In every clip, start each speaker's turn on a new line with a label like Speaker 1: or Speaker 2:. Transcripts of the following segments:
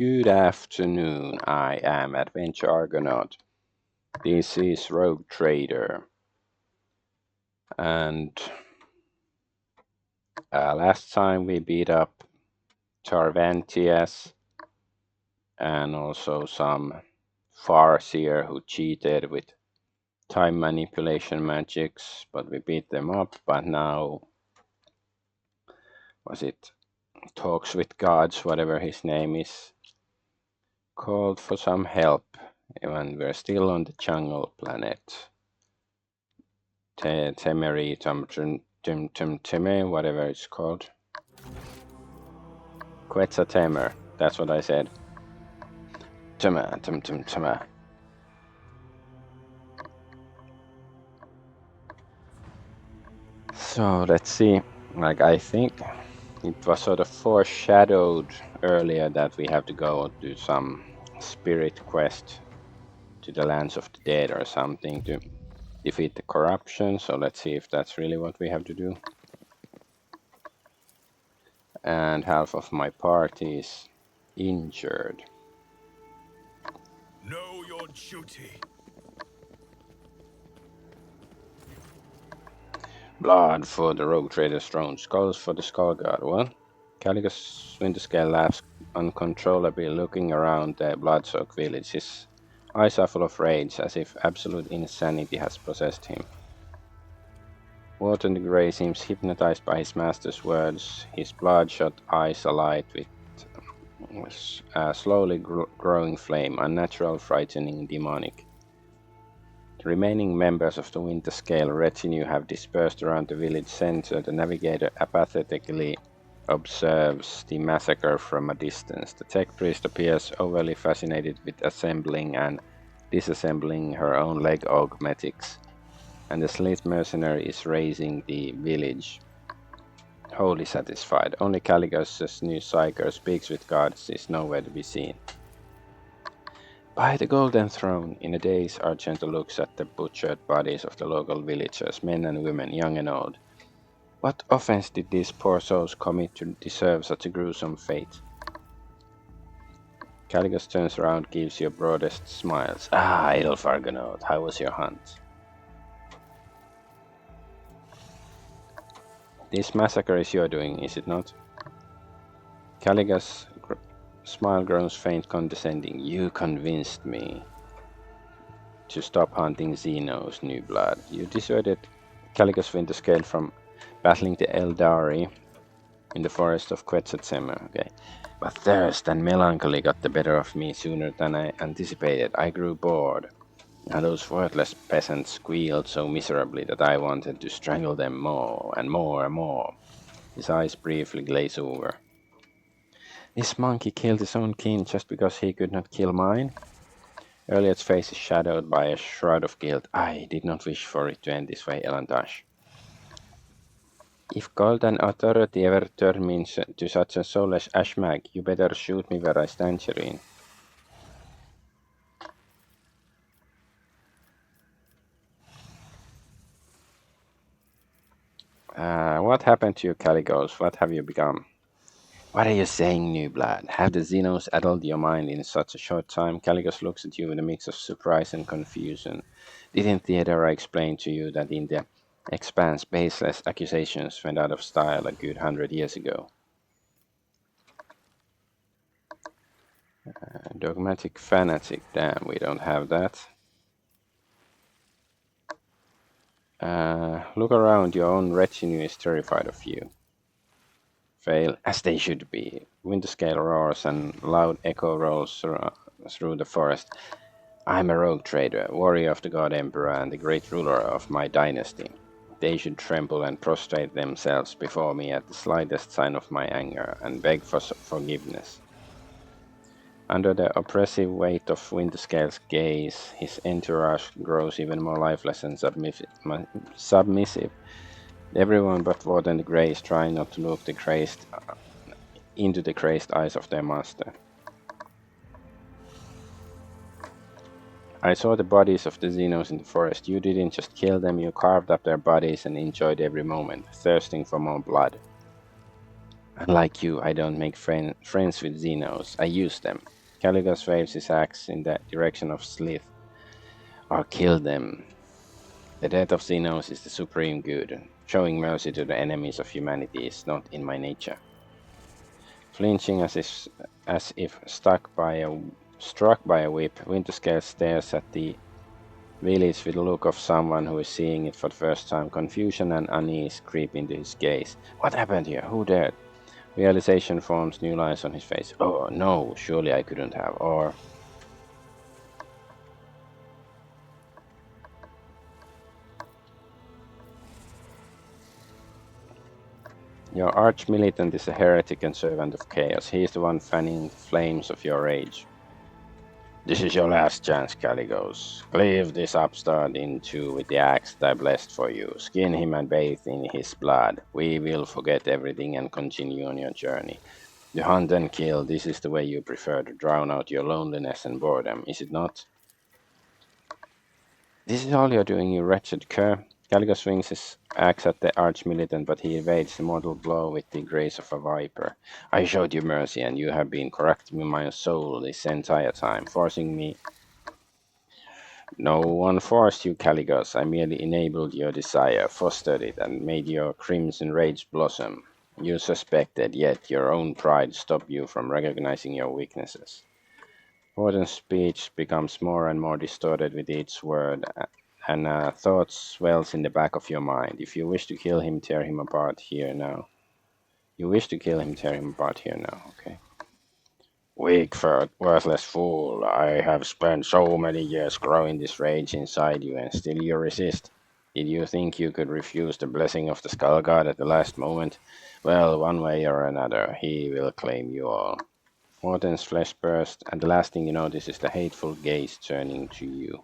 Speaker 1: Good afternoon, I am Adventure Argonaut. This is Rogue Trader. And last time we beat up Tarvantias and also some Farseer who cheated with time manipulation magics, but we beat them up. But now, was it Talks with Gods, whatever his name is, called for some help, and we're still on the jungle planet. Temeri, whatever it's called. Quetzaltemer, that's what I said. Tema. So let's see. Like, I think it was sort of foreshadowed earlier that we have to go do some spirit quest to the lands of the dead or something to defeat the corruption. So let's see if that's really what we have to do. And half of my party is injured.
Speaker 2: Know your duty.
Speaker 1: Blood for the Rogue Trader's throne, skulls for the Skull God. Well, Calicus Winterscale laughs uncontrollably, looking around the blood-soaked village. His eyes are full of rage, as if absolute insanity has possessed him. Wharton the Grey seems hypnotized by his master's words, his bloodshot eyes alight with a slowly growing flame, unnatural, frightening, demonic. The remaining members of the Winterscale retinue have dispersed around the village center. The navigator apathetically observes the massacre from a distance. The tech priest appears overly fascinated with assembling and disassembling her own leg augmetics, and the slit mercenary is razing the village. Wholly satisfied. Only Caligus's new psyker speaks with gods is nowhere to be seen. By the Golden Throne, in a daze, Argento looks at the butchered bodies of the local villagers, men and women, young and old. What offense did these poor souls commit to deserve such a gruesome fate? Caligus turns around, gives you broadest smiles. Ah, Elf Argonaut, how was your hunt? This massacre is your doing, is it not? Caligus' smile grows faint, condescending. You convinced me to stop hunting Xenos, new blood. You deserted Calicus Winterscale from battling the Eldari in the forest of Quetzaltemer. Okay. But thirst and melancholy got the better of me sooner than I anticipated. I grew bored, and those worthless peasants squealed so miserably that I wanted to strangle them more and more and more. His eyes briefly glaze over. This monkey killed his own kin just because he could not kill mine? Elliot's face is shadowed by a shroud of guilt. I did not wish for it to end this way, Elantash. If golden authority ever turned me into such a soulless ashmag, you better shoot me where I stand, Shireen. What happened to you, Caligos? What have you become? What are you saying, new blood? Have the Xenos addled your mind in such a short time? Caligos looks at you with a mix of surprise and confusion. Didn't Theodora explain to you that in the Expanse baseless accusations went out of style a good 100 years ago? Dogmatic fanatic, damn, we don't have that. Look around, your own retinue is terrified of you. Fail, as they should be. Winterscale roars and loud echo rolls through the forest. I'm a rogue trader, warrior of the god emperor and the great ruler of my dynasty. They should tremble and prostrate themselves before me at the slightest sign of my anger and beg for forgiveness. Under the oppressive weight of Winterscale's gaze, his entourage grows even more lifeless and submissive. Everyone but Warden the Grey is trying not to look into the crazed eyes of their master. I saw the bodies of the Xenos in the forest. You didn't just kill them, you carved up their bodies and enjoyed every moment, thirsting for more blood. Unlike you, I don't make friends with Xenos. I use them. Caligos waves his axe in the direction of Slith. Or kill them. The death of Xenos is the supreme good. Showing mercy to the enemies of humanity is not in my nature. Flinching as if struck by a whip, Winterscale stares at the village with the look of someone who is seeing it for the first time. Confusion and unease creep into his gaze. What happened here? Who dared? Realization forms new lines on his face. Oh no, surely I couldn't have. Or your arch-militant is a heretic and servant of chaos. He is the one fanning the flames of your rage. This is your last chance, Caligos. Cleave this upstart in two with the axe that I blessed for you. Skin him and bathe in his blood. We will forget everything and continue on your journey. You hunt and kill. This is the way you prefer to drown out your loneliness and boredom, is it not? This is all you're doing, you wretched cur. Caligos swings his axe at the arch-militant, but he evades the mortal blow with the grace of a viper. I showed you mercy, and you have been correcting my soul this entire time, forcing me. No one forced you, Caligos. I merely enabled your desire, fostered it, and made your crimson rage blossom. You suspected, yet your own pride stopped you from recognizing your weaknesses. Warden's speech becomes more and more distorted with each word, and a thought swells in the back of your mind. If you wish to kill him, tear him apart here now. You wish to kill him, tear him apart here now. Okay. Weak, worthless fool. I have spent so many years growing this rage inside you, and still you resist. Did you think you could refuse the blessing of the Skull God at the last moment? Well, one way or another, he will claim you all. Morten's flesh burst, and the last thing you notice is the hateful gaze turning to you.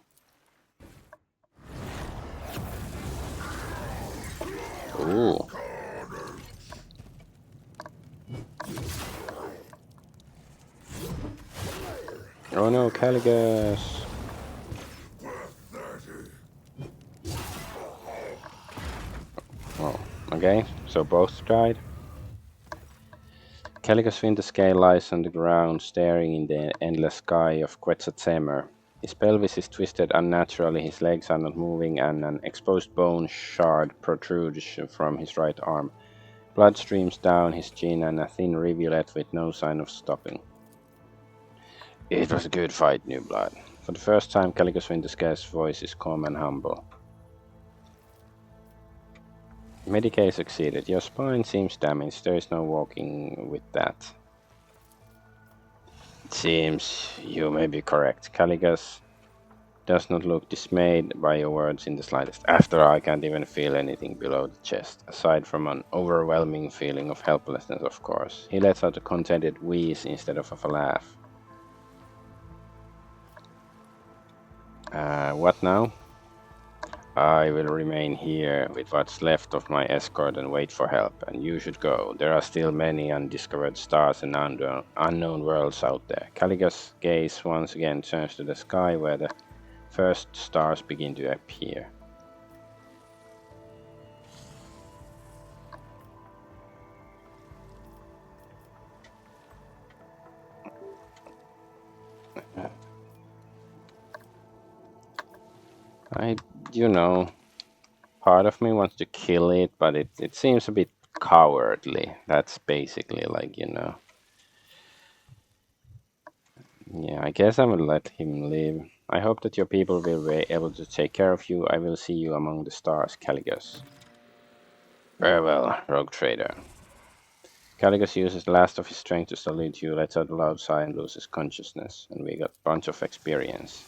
Speaker 1: Ooh. Oh no, Caligos! Oh, okay, so both died. Caligos Winterscale lies on the ground, staring in the endless sky of Quetzaltemur. His pelvis is twisted unnaturally, his legs are not moving, and an exposed bone shard protrudes from his right arm. Blood streams down his chin and a thin rivulet with no sign of stopping. It was a good fight, New Blood. For the first time, Caligos Winterscale's voice is calm and humble. Medicaid succeeded. Your spine seems damaged. There is no walking with that. It seems you may be correct. Caligos does not look dismayed by your words in the slightest. After all, I can't even feel anything below the chest, aside from an overwhelming feeling of helplessness, of course. He lets out a contented wheeze instead of a laugh. What now? I will remain here with what's left of my escort and wait for help, and you should go. There are still many undiscovered stars and unknown worlds out there. Caligos' gaze once again turns to the sky where the first stars begin to appear. Part of me wants to kill it, but it seems a bit cowardly. That's basically Yeah, I guess I will let him live. I hope that your people will be able to take care of you. I will see you among the stars, Caligos. Farewell, rogue trader. Caligos uses the last of his strength to salute you, lets out a loud sigh and loses consciousness, and we got a bunch of experience.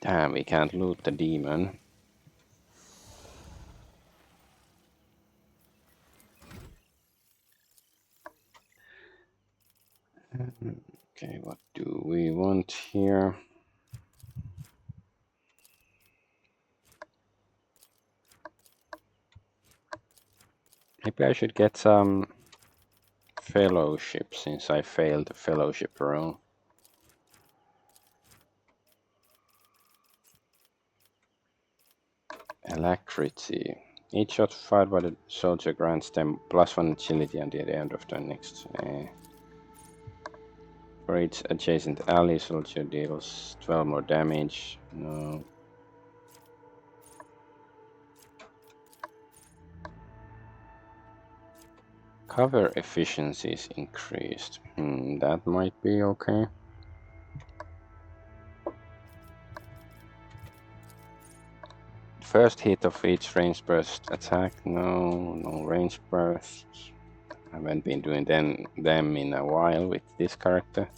Speaker 1: Damn, we can't loot the demon. Okay, what do we want here? Maybe I should get some fellowship since I failed the fellowship roll. Alacrity. Each shot fired by the soldier grants them +1 agility until the end of the next. For each adjacent ally, soldier deals 12 more damage. No. Cover efficiency is increased. That might be okay. First hit of each range burst attack. No range bursts. I haven't been doing them in a while with this character.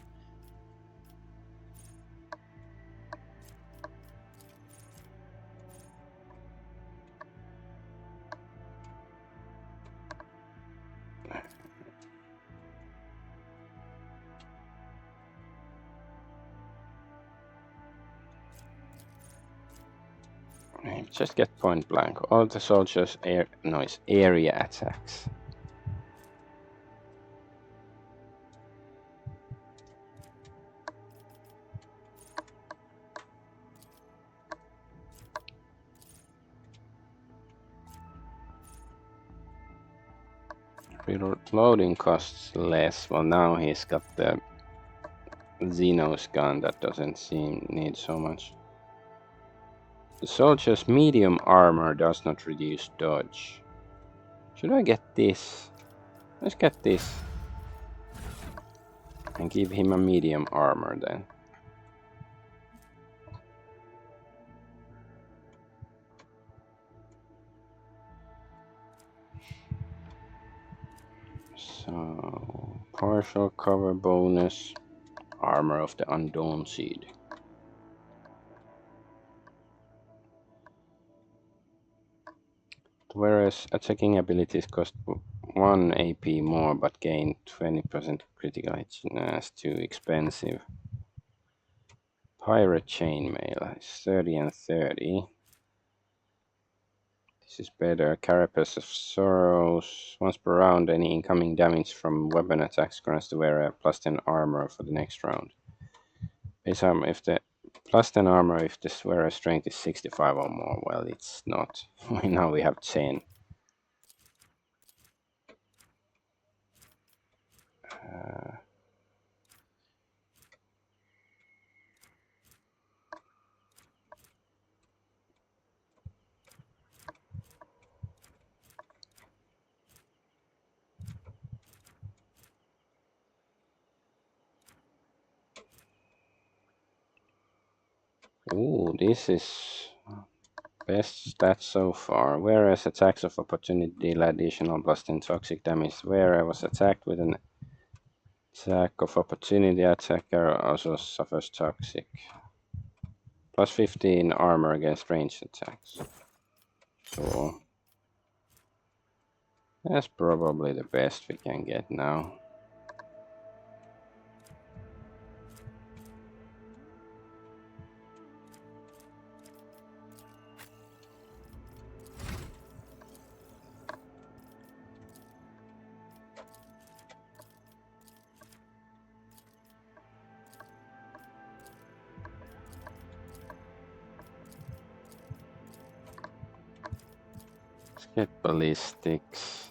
Speaker 1: Just get point blank. All the soldiers area attacks. Reloading costs less. Well, now he's got the Xenos gun that doesn't need so much. The soldier's medium armor does not reduce dodge. Should I get this? Let's get this. And give him a medium armor then. So, partial cover bonus. Armor of the Undaunted. Whereas attacking abilities cost 1 AP more but gain 20% critical hit. That's too expensive. Pirate Chainmail is 30 and 30. This is better. Carapace of Sorrows. Once per round, any incoming damage from weapon attacks grants the wearer +10 armor for the next round. Base armor if the +10 armor if the wearer's strength is 65 or more. Well, it's not. Now we have 10. Ooh, this is best stats so far. Whereas attacks of opportunity deal additional +10 toxic damage. Where I was attacked with an attack of opportunity, attacker also suffers toxic. +15 armor against ranged attacks. So that's probably the best we can get now. Let's get ballistics.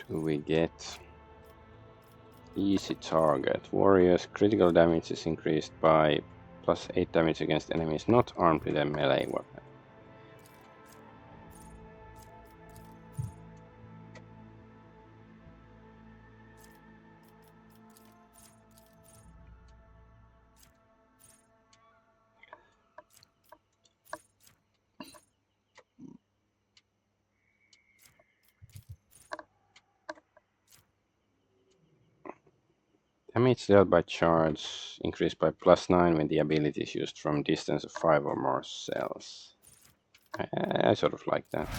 Speaker 1: Do we get easy target? Warriors critical damage is increased by +8 damage against enemies not armed with a melee weapon. Damage dealt by charge increased by +9 when the ability is used from distance of 5 or more cells. I sort of like that.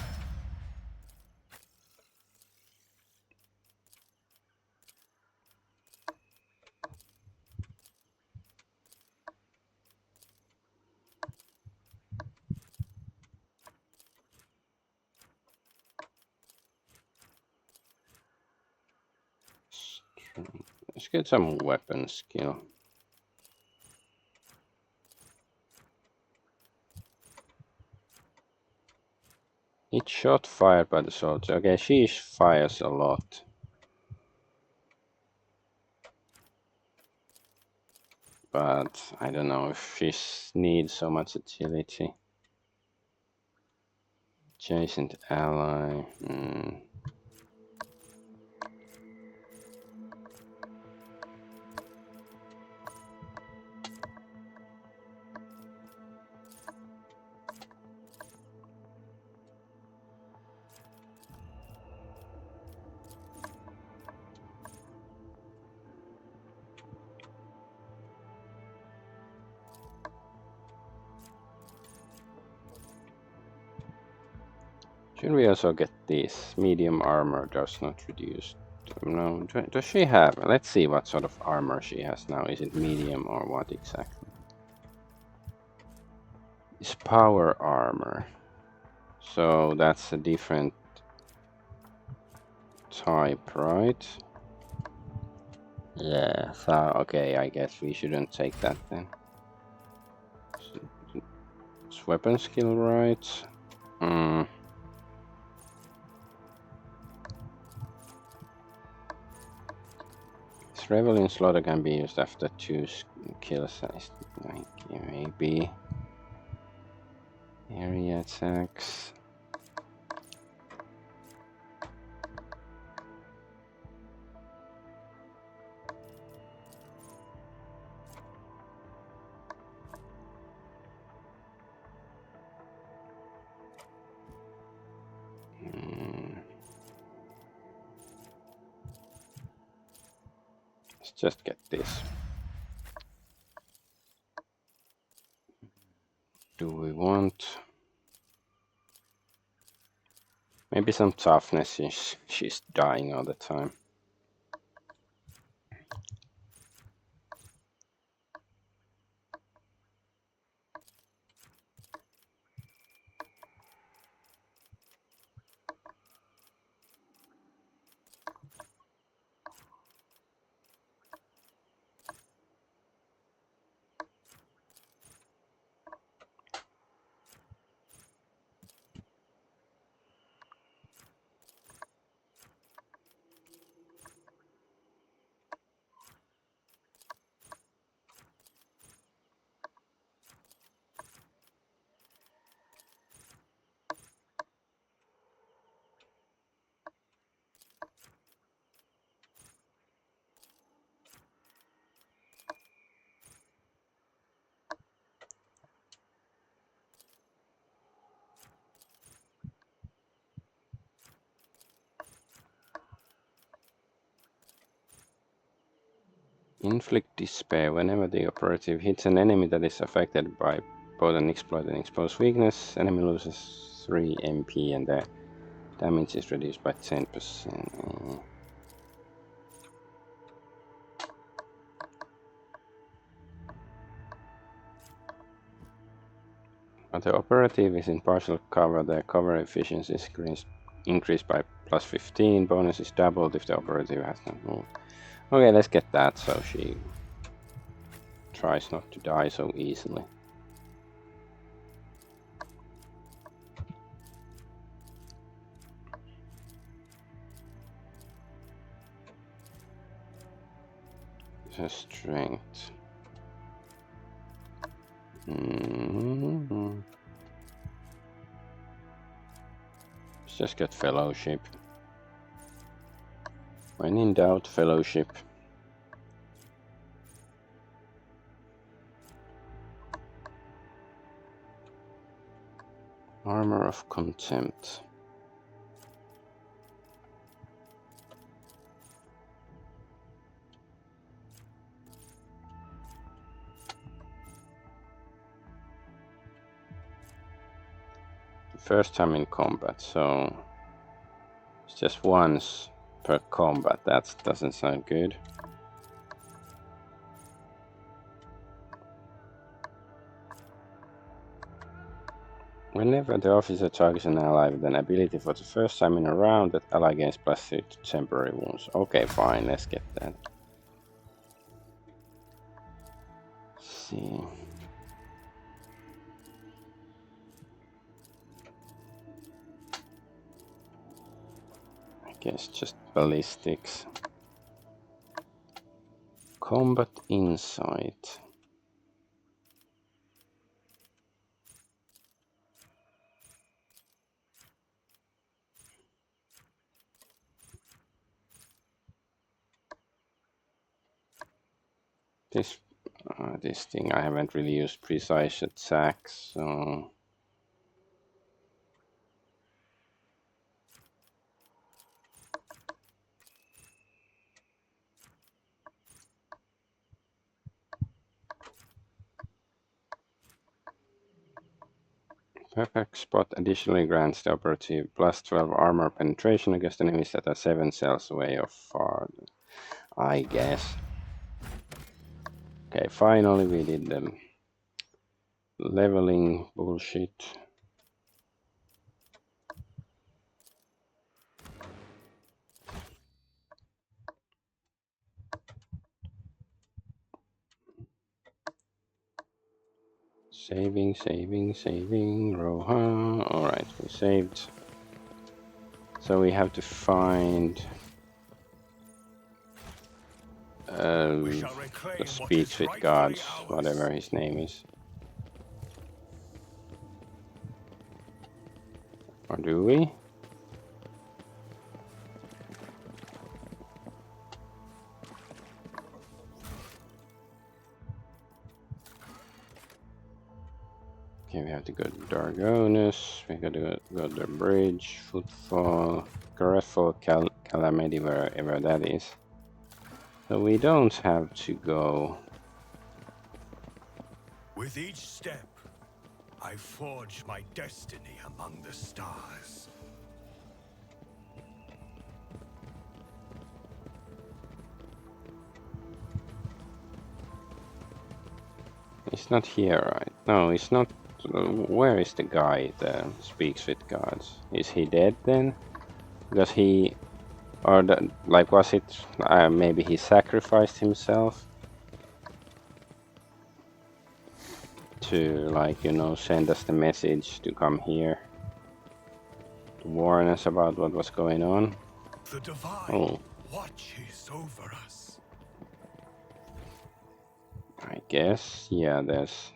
Speaker 1: Let's get some weapon skill. Each shot fired by the soldier. Okay, she fires a lot. But I don't know if she needs so much agility. Adjacent ally. Should we also get this? Medium armor does not reduce. No, does she have? Let's see what sort of armor she has now. Is it medium or what exactly? It's power armor. So that's a different type, right? Yeah, so okay, I guess we shouldn't take that then. It's weapon skill, right? This Revelin slaughter can be used after 2 kills. Maybe. Area attacks. Let's just get this. Do we want maybe some toughness since she's dying all the time? Inflict despair. Whenever the operative hits an enemy that is affected by both an exploit and exposed weakness, enemy loses 3 MP and the damage is reduced by 10%. When the operative is in partial cover, the cover efficiency is increased by +15. Bonus is doubled if the operative has not moved. Okay, let's get that so she tries not to die so easily. Her strength. Let's just get fellowship. When in doubt, fellowship. Armor of contempt. First time in combat, so it's just once per combat. That doesn't sound good. Whenever the officer targets an ally with an ability for the first time in a round, that ally gains +3 to temporary wounds. Okay, fine, let's get that. Let's see. I guess just ballistics. Combat insight. This thing I haven't really used precise attacks, so perfect spot additionally grants the operative +12 armor penetration against enemies that are 7 cells away or far, I guess. Okay, finally we did the leveling bullshit. Saving, Rohan. Alright, we saved. So we have to find the speech with gods, whatever his name is. Or do we? Okay, we have to go to Dargonus, we gotta go to the bridge, Footfall, Careful, Calamity, wherever that is. So we don't have to go.
Speaker 2: With each step, I forge my destiny among the stars.
Speaker 1: It's not here, right? No, it's not. Where is the guy that speaks with gods? Is he dead then? Because he, or the, like, was it? Maybe he sacrificed himself to, like, you know, send us the message to come here to warn us about what was going on.
Speaker 2: The divine watches over us.
Speaker 1: I guess, yeah. There's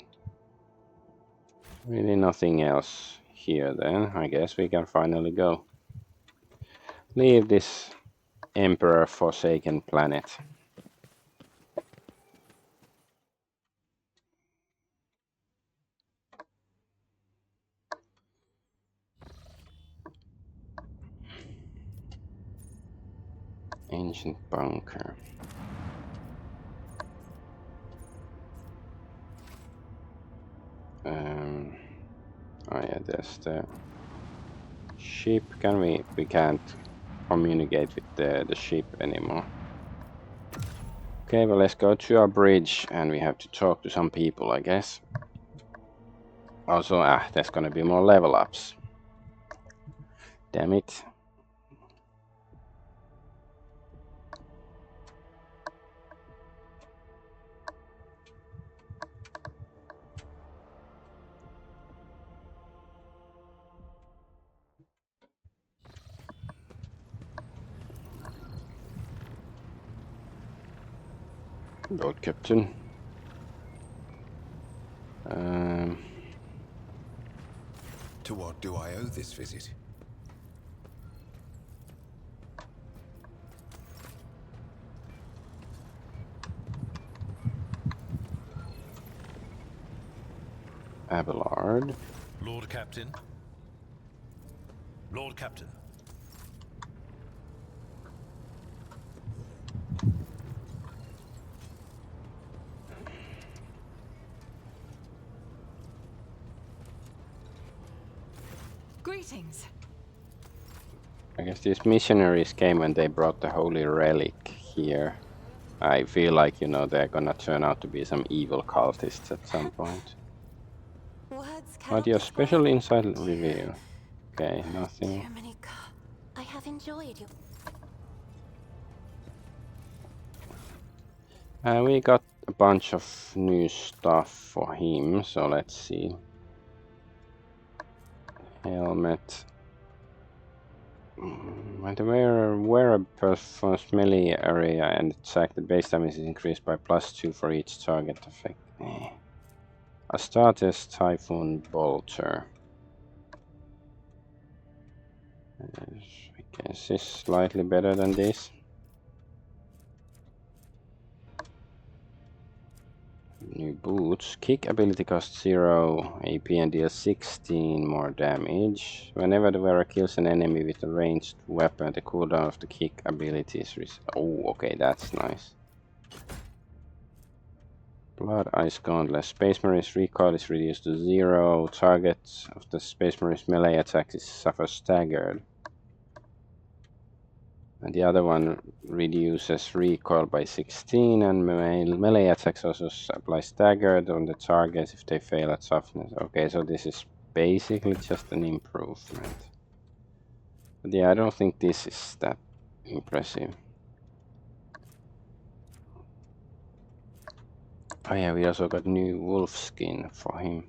Speaker 1: really nothing else here then. I guess we can finally go. Leave this Emperor Forsaken planet. Ancient bunker. Oh yeah, there's the ship. Can we can't communicate with the ship anymore. Okay, well, let's go to our bridge and we have to talk to some people, I guess. Also, there's gonna be more level ups. Damn it. Lord Captain.
Speaker 2: To what do I owe this visit?
Speaker 1: Abelard.
Speaker 3: Lord Captain. Lord Captain. Greetings.
Speaker 1: I guess these missionaries came when they brought the holy relic here. I feel like, you know, they're gonna turn out to be some evil cultists at some point.
Speaker 3: Words
Speaker 1: But
Speaker 3: cannot
Speaker 1: your
Speaker 3: describe.
Speaker 1: special insight reveal. Okay, nothing.
Speaker 3: Dominica, I have enjoyed you.
Speaker 1: We got a bunch of new stuff for him, so let's see. Helmet. When the wearer performs melee area and attack, the base damage is increased by +2 for each target effect. Astartes Typhoon Bolter. I guess it's slightly better than this. New boots. Kick ability costs 0 AP and deals 16 more damage. Whenever the wearer kills an enemy with a ranged weapon, the cooldown of the kick ability is oh, okay, that's nice. Blood Ice Gauntlet. Space Marine's recoil is reduced to 0. Target of the Space Marine's melee attack suffers staggered. And the other one reduces recoil by 16, and melee attacks also apply staggered on the targets if they fail at softness. Okay, so this is basically just an improvement. But yeah, I don't think this is that impressive. Oh yeah, we also got new wolf skin for him.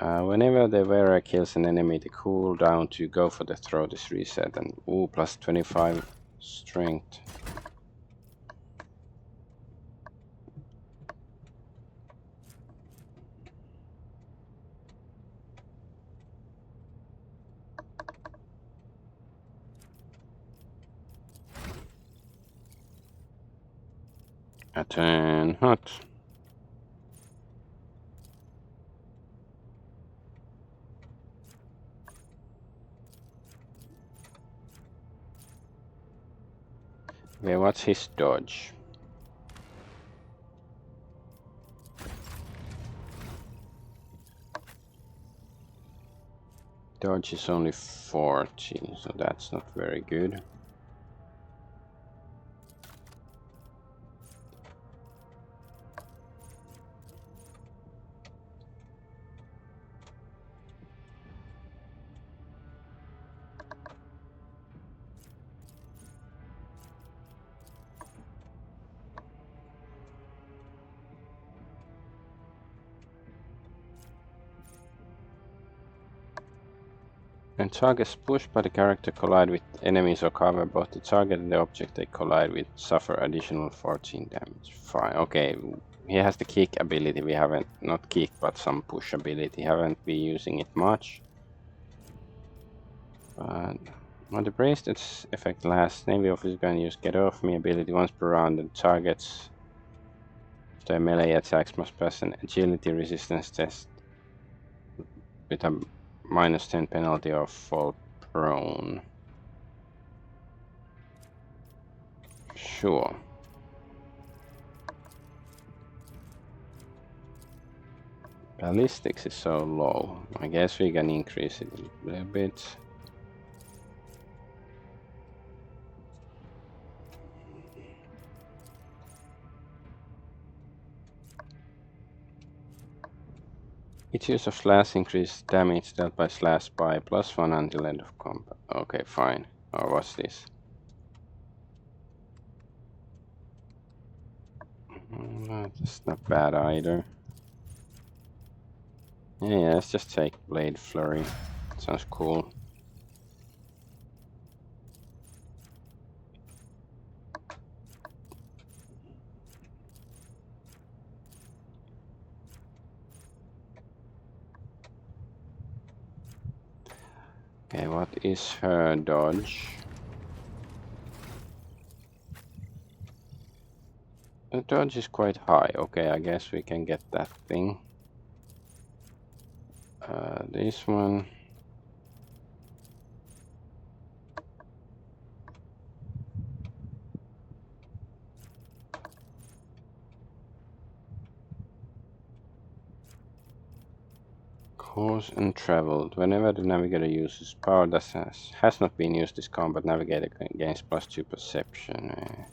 Speaker 1: Whenever the wearer kills an enemy, the cooldown to go for the throat is reset, and plus 25 strength. A 10 hot. Okay, what's his dodge? Dodge is only 40, so that's not very good. When targets pushed by the character collide with enemies or cover, both the target and the object they collide with suffer additional 14 damage. Fine, okay. He has the kick ability. We haven't, not kick, but some push ability. Haven't been using it much. But when the bracelet's effect lasts, Navy officer can use get off me ability once per round, and targets their melee attacks must pass an agility resistance test with a -10 penalty or fall prone. Sure. Ballistics is so low. I guess we can increase it a little bit. Each use of slash increases damage dealt by slash by +1 until end of combat. Okay, fine. Or what's this? That's not bad either. Yeah, let's just take Blade Flurry. Sounds cool. Okay, what is her dodge? The dodge is quite high. Okay, I guess we can get that thing. This one. Course and traveled. Whenever the navigator uses power that has not been used, this combat navigator gains +2 perception.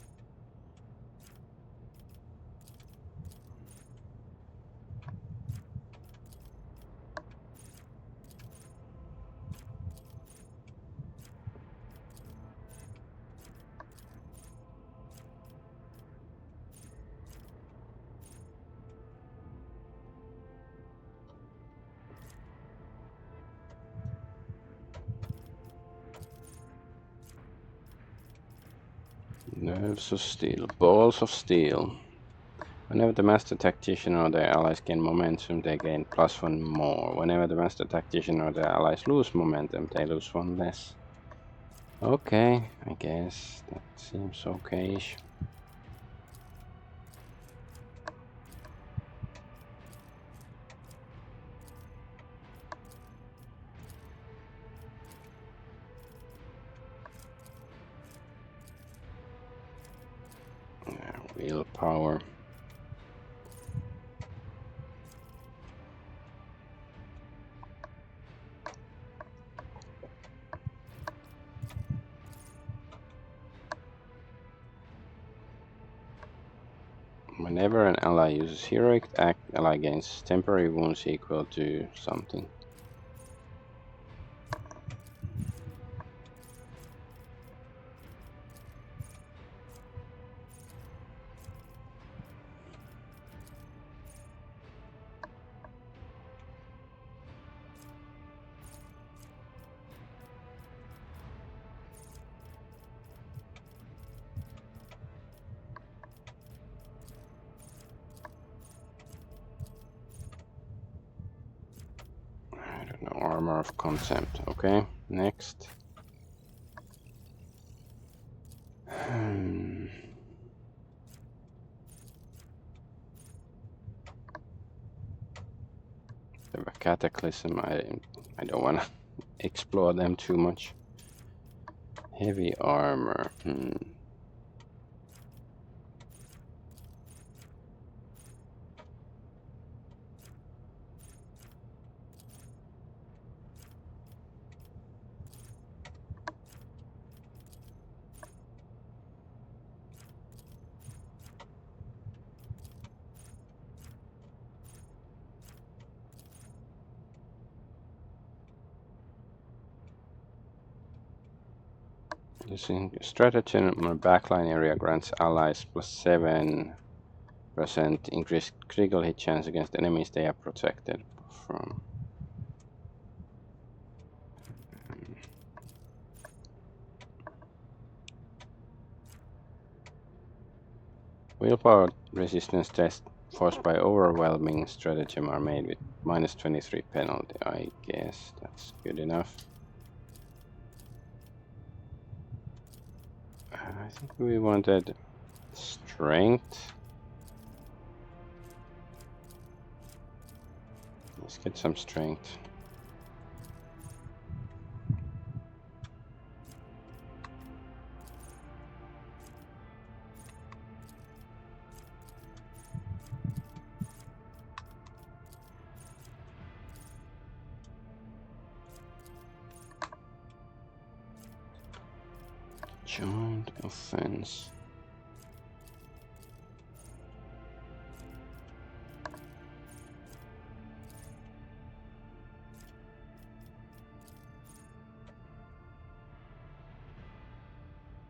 Speaker 1: Nerves of steel. Balls of steel. Whenever the master tactician or their allies gain momentum, they gain +1 more. Whenever the master tactician or their allies lose momentum, they lose 1 less. Okay, I guess that seems okay-ish. Willpower. Whenever an ally uses heroic act, ally gains temporary wounds equal to something. I don't know, armor of contempt. Okay, next. The cataclysm, I don't want to explore them too much. Heavy armor. Using stratagem on a backline area grants allies +7% increased critical hit chance against enemies they are protected from. Willpower resistance tests forced by overwhelming stratagem are made with -23 penalty. I guess that's good enough. I think we wanted strength. Let's get some strength. Joint offense.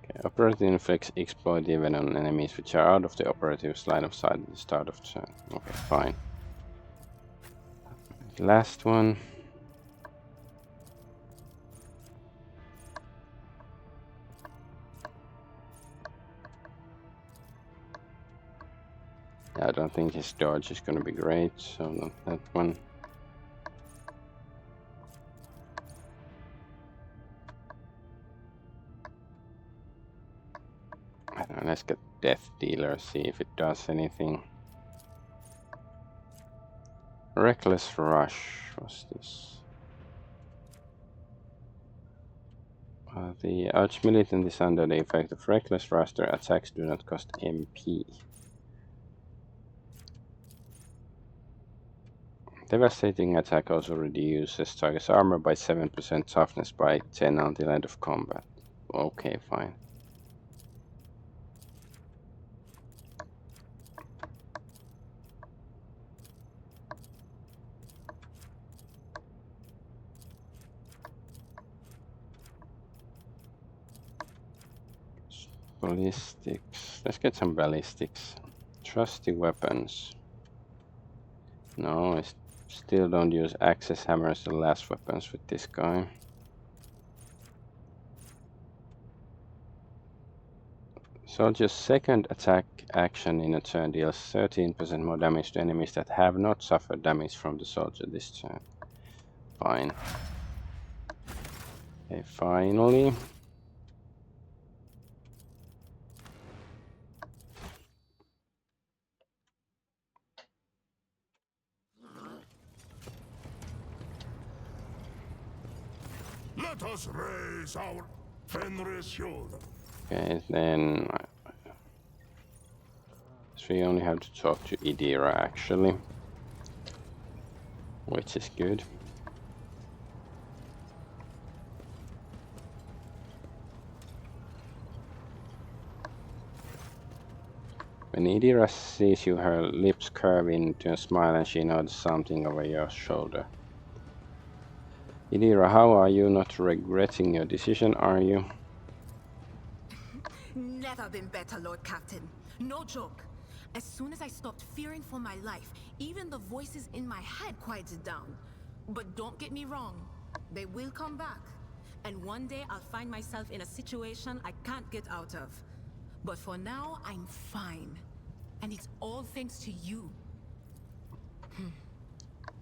Speaker 1: Okay, operative inflicts exploit even on enemies which are out of the operative's line of sight at the start of turn. Okay, fine. Last one. I don't think his dodge is going to be great, so not that one. I don't know, let's get Death Dealer, see if it does anything. Reckless Rush, what's this? The Archmilitant is under the effect of Reckless Rush. Their attacks do not cost MP. Devastating attack also reduces target's armor by 7%, toughness by 10 until end of combat. Okay, fine. Ballistics. Let's get some ballistics. Trusty weapons. No, I still don't use axes, hammers, and last weapons with this guy. Soldier's second attack action in a turn deals 13% more damage to enemies that have not suffered damage from the soldier this turn. Fine. Okay, finally.
Speaker 2: Let us raise our Fenris shoulder.
Speaker 1: Okay, then so we only have to talk to Idira actually, which is good. When Idira sees you, her lips curve into a smile and she nods something over your shoulder. Idira, how are you? Not regretting your decision, are you?
Speaker 4: Never been better, Lord Captain. No joke. As soon as I stopped fearing for my life, even the voices in my head quieted down. But don't get me wrong, they will come back. And one day I'll find myself in a situation I can't get out of. But for now, I'm fine. And it's all thanks to you.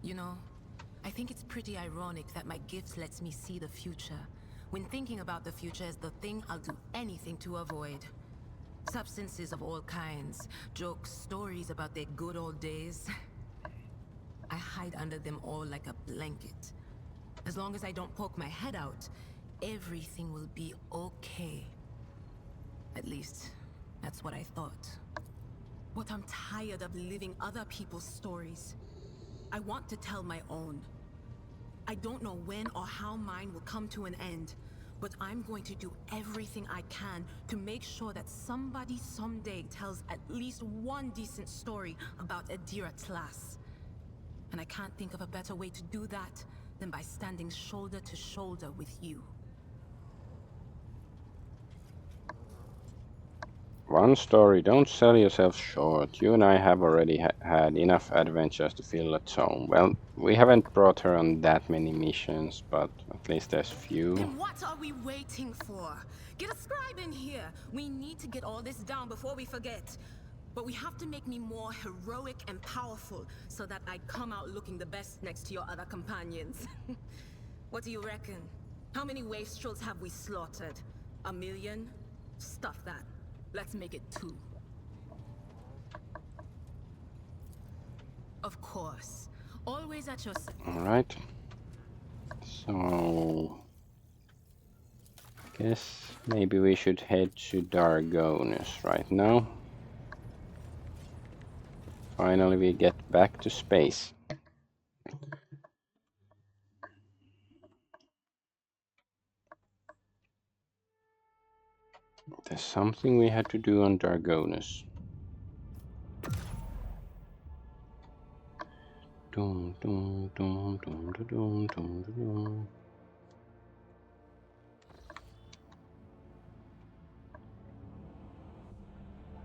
Speaker 4: You know, I think it's pretty ironic that my gift lets me see the future, when thinking about the future is the thing I'll do anything to avoid. Substances of all kinds, jokes, stories about their good old days. I hide under them all like a blanket. As long as I don't poke my head out, everything will be okay. At least, that's what I thought. But I'm tired of living other people's stories. I want to tell my own. I don't know when or how mine will come to an end, but I'm going to do everything I can to make sure that somebody someday tells at least one decent story about Adira Tlass. And I can't think of a better way to do that than by standing shoulder to shoulder with you.
Speaker 1: One story, don't sell yourself short. You and I have already had enough adventures to feel at home. Well, we haven't brought her on that many missions, but at least there's few.
Speaker 4: Then what are we waiting for? Get a scribe in here. We need to get all this down before we forget. But we have to make me more heroic and powerful so that I come out looking the best next to your other companions. What do you reckon? How many wastrels have we slaughtered? 1 million? Stuff that. Let's make it 2. Of course. Always at your side.
Speaker 1: Alright. So guess maybe we should head to Dargonus right now. Finally we get back to space. There's something we had to do on Dargonus. Dun, dun, dun, dun, dun, dun, dun,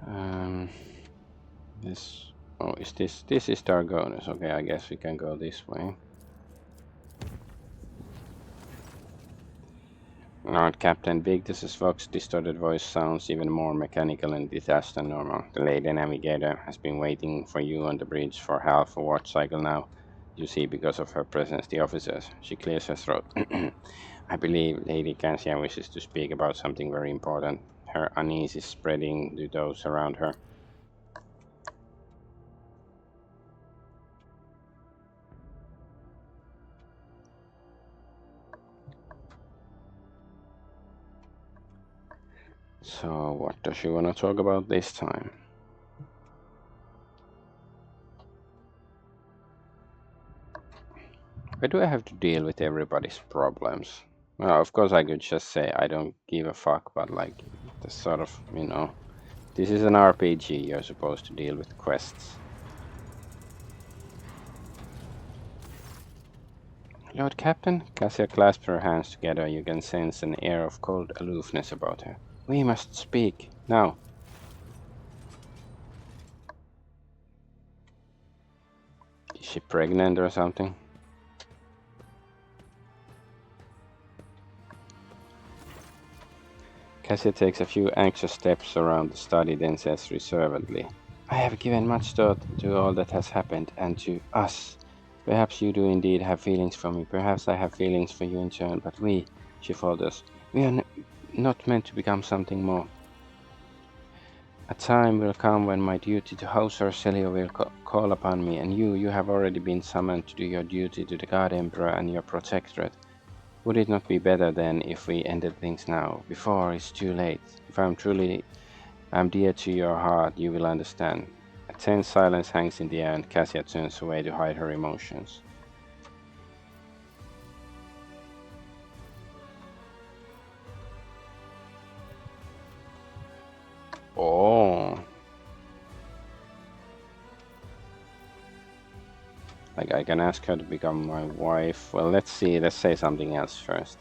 Speaker 1: dun. This, oh, is this is Dargonus. Okay, I guess we can go this way. Alright, Captain Big, this is Vox. Distorted voice sounds even more mechanical and detached than normal. The Lady Navigator has been waiting for you on the bridge for half a watch cycle now. You see, because of her presence, the officers. She clears her throat. I believe Lady Kansia wishes to speak about something very important. Her unease is spreading to those around her. So, what does she want to talk about this time? Why do I have to deal with everybody's problems? Well, of course I could just say I don't give a fuck, but like, the sort of, you know, this is an RPG, you're supposed to deal with quests. Lord Captain? Cassia clasped her hands together. You can sense an air of cold aloofness about her. We must speak, now. Is she pregnant or something? Cassia takes a few anxious steps around the study, then says reservedly, I have given much thought to all that has happened, and to us. Perhaps you do indeed have feelings for me, perhaps I have feelings for you in turn, but we, she falters, we are not meant to become something more. A time will come when my duty to House Celio will call upon me, and you have already been summoned to do your duty to the God Emperor and your protectorate. Would it not be better then if we ended things now, before it's too late? If I'm dear to your heart, you will understand. A tense silence hangs in the air, and Cassia turns away to hide her emotions. Oh. Like, I can ask her to become my wife. Well, let's see. Let's say something else first.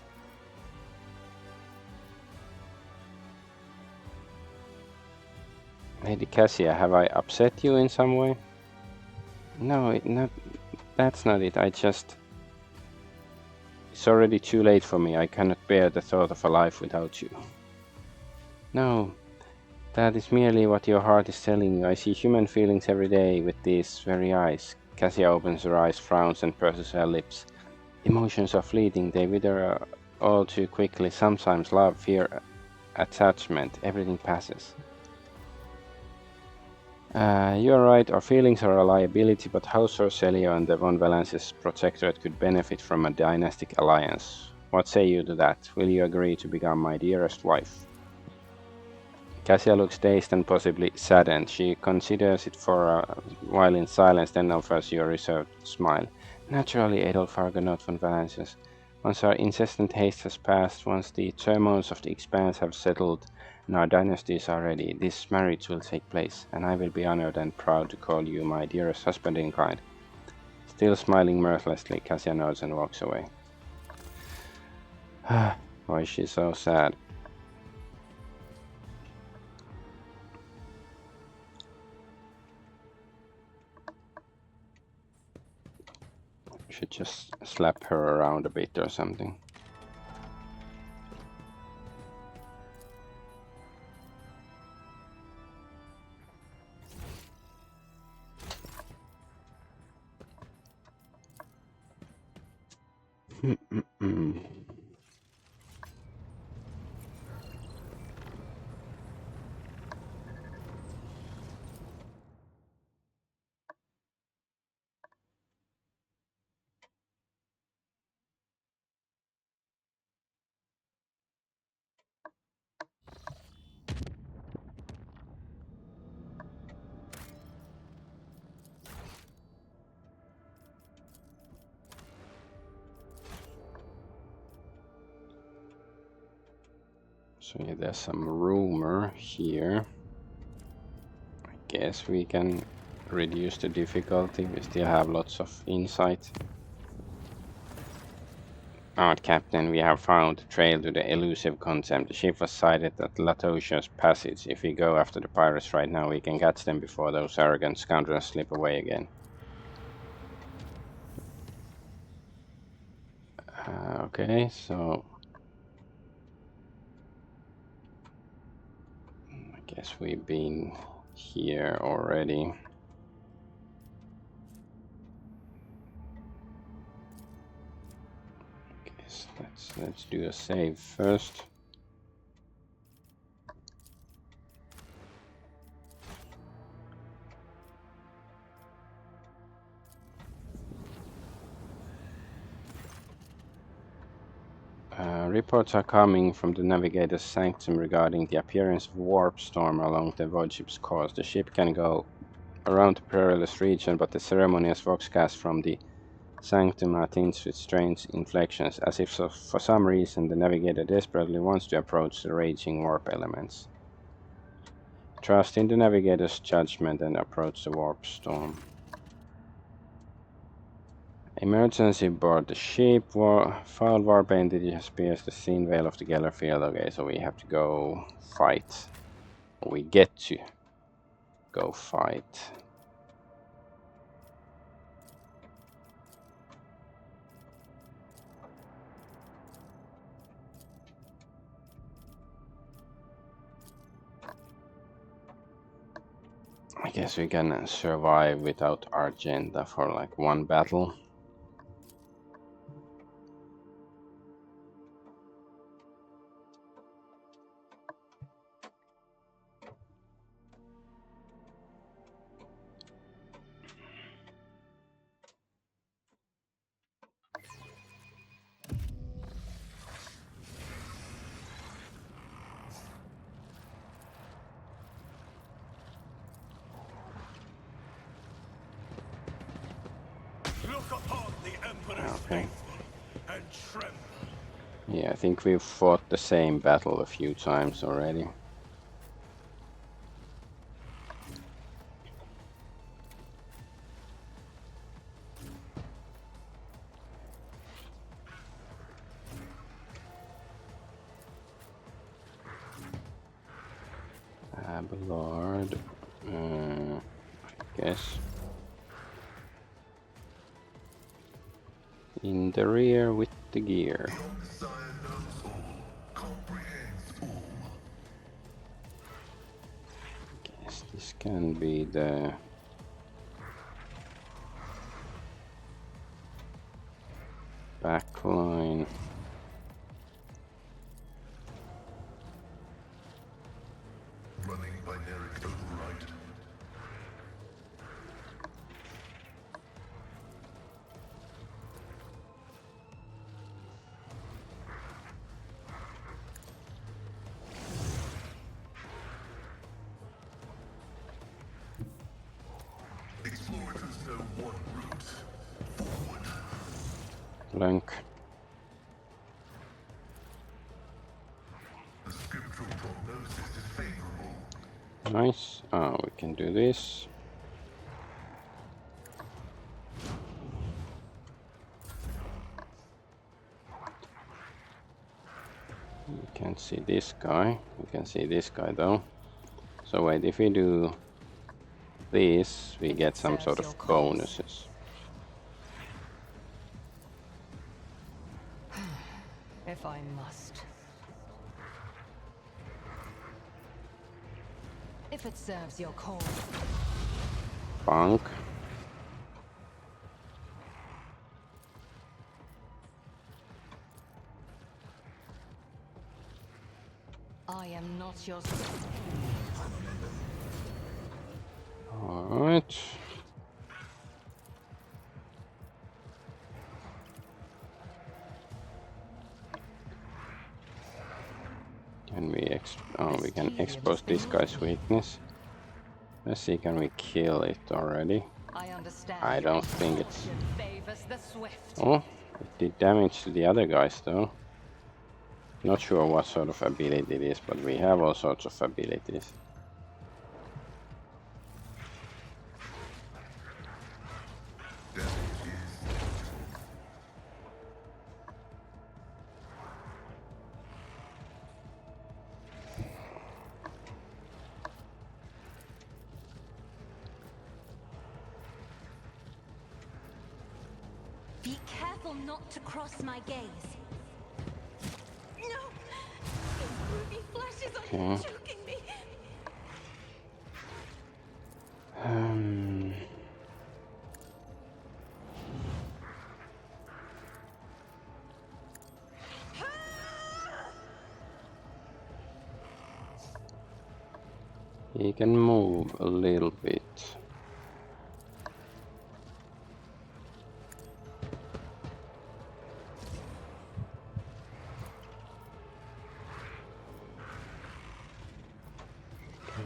Speaker 1: Lady Cassia, have I upset you in some way? No, that's not it. It's already too late for me. I cannot bear the thought of a life without you. No, that is merely what your heart is telling you. I see human feelings every day with these very eyes. Cassia opens her eyes, frowns, and purses her lips. Emotions are fleeting. They wither all too quickly. Sometimes love, fear, attachment, everything passes. You're right, our feelings are a liability, but House Celio and the Von Valence's protectorate could benefit from a dynastic alliance. What say you to that? Will you agree to become my dearest wife? Cassia looks dazed and possibly saddened. She considers it for a while in silence, then offers you a reserved smile. Naturally, Adolf Argonaut von Valences. Once our incessant haste has passed, once the turmoils of the expanse have settled, and our dynasties are ready, this marriage will take place, and I will be honored and proud to call you my dearest husband in kind. Still smiling mirthlessly, Cassia nods and walks away. Why is she so sad? Should just slap her around a bit or something. So yeah, there's some rumor here. I guess we can reduce the difficulty. We still have lots of insight. Alright, Captain, we have found a trail to the elusive contempt. The ship was sighted at Latosia's passage. If we go after the pirates right now, we can catch them before those arrogant scoundrels slip away again. Okay, so I guess we've been here already. Guess let's do a save first. Reports are coming from the Navigator's Sanctum regarding the appearance of a warp storm along the void ship's course. The ship can go around the perilous region, but the ceremonious voxcast from the Sanctum are tinged with strange inflections, as if for some reason the navigator desperately wants to approach the raging warp elements. Trust in the navigator's judgment and approach the warp storm. Emergency aboard the ship. Foul warp entity has pierced the thin veil of the Geller field. Okay, so we have to go fight. We get to go fight. I guess we can survive without Argenta for like one battle.
Speaker 2: Look upon the Emperor's
Speaker 1: Okay.
Speaker 2: faithful and tremble.
Speaker 1: Yeah, I think we've fought the same battle a few times already. Abelard, I guess. In the rear with the gear. Guess this can be the backline.
Speaker 5: Running binary override. Explorers know one route forward.
Speaker 1: Blank.
Speaker 5: The scriptural prognosis is favorable.
Speaker 1: Nice. Oh, we can do this. We can't see this guy. We can see this guy though. So wait, if we do this, we get some sort of bonuses.
Speaker 6: If I must. If it serves your cause.
Speaker 1: Punk.
Speaker 6: I am not your...
Speaker 1: Alright. Can we we can expose this guy's weakness. Let's see, can we kill it already?
Speaker 6: I understand.
Speaker 1: I don't think it's...
Speaker 6: Favors the swift.
Speaker 1: Oh, it did damage to the other guys though. Not sure what sort of ability it is, but we have all sorts of abilities.
Speaker 3: Be careful not to cross my gaze. No! These ruby flashes are choking me!
Speaker 1: He can move a little bit.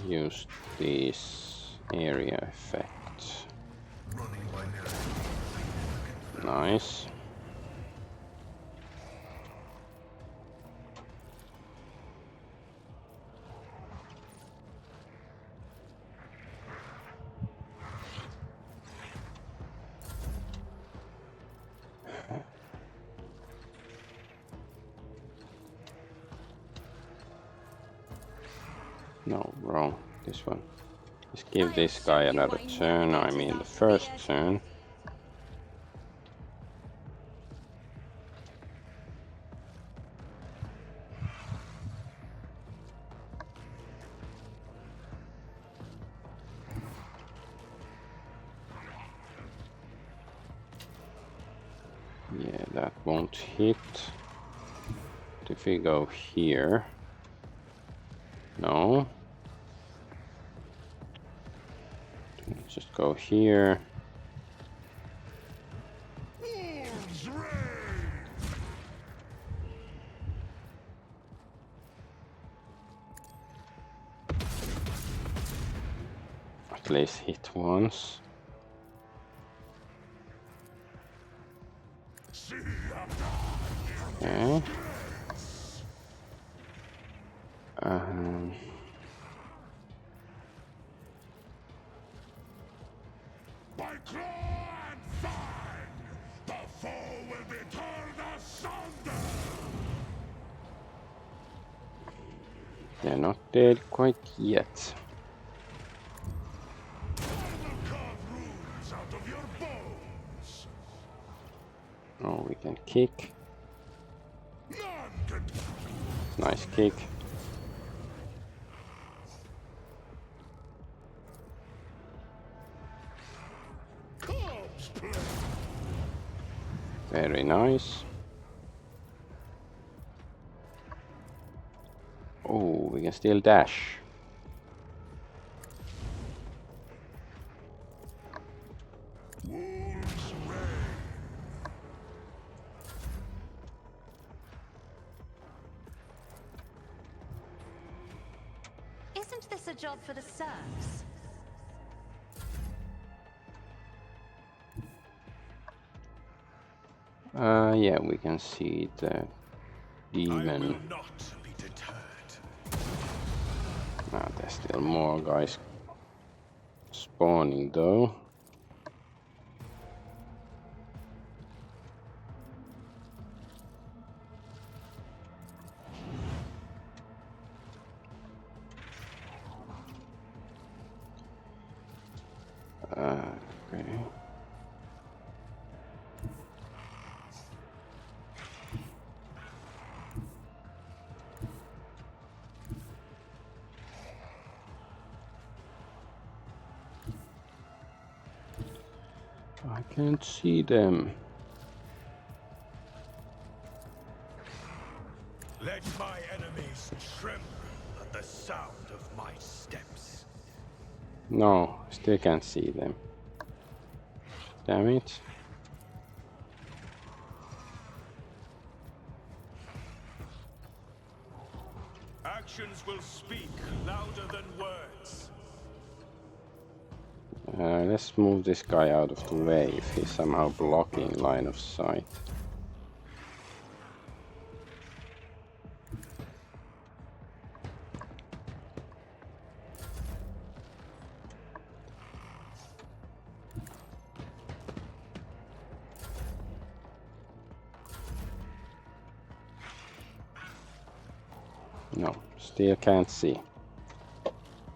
Speaker 1: Use this area effect. Nice. No, wrong. This one. Let's give this guy another turn. I mean the first turn. Yeah, that won't hit. But if we go here... No. Just go here. At least hit once. Okay.
Speaker 2: By claw and fang, the foe will be torn asunder.
Speaker 1: They're not dead quite yet.
Speaker 2: I will carve runes out of your bones.
Speaker 1: Oh, we can kick.
Speaker 2: None can
Speaker 1: Nice kick.
Speaker 2: corpse play.
Speaker 1: Very nice. Oh, we can still dash.
Speaker 2: Wolves reign.
Speaker 3: Isn't this a job for the serfs?
Speaker 1: Yeah, we can see the
Speaker 2: I
Speaker 1: demon.
Speaker 2: will not be deterred.
Speaker 1: Ah, there's still more guys spawning though. Okay. I can't see them.
Speaker 2: Let my enemies tremble at the sound of my steps.
Speaker 1: No, still can't see them. Damn it.
Speaker 2: Actions will speak louder than words.
Speaker 1: Let's move this guy out of the way if he's somehow blocking line of sight. No, still can't see.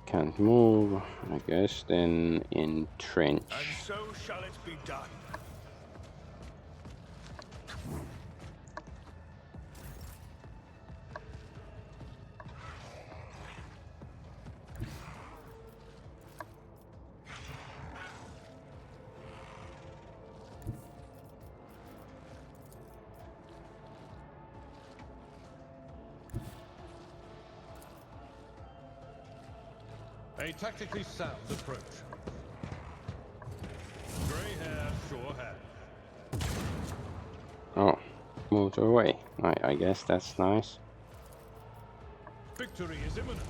Speaker 1: Can't move, I guess, then entrench.
Speaker 2: And so shall it be done.
Speaker 7: A tactically sound approach. Grey hair, sure hand.
Speaker 1: Oh, moved away. I guess that's nice.
Speaker 7: Victory is imminent.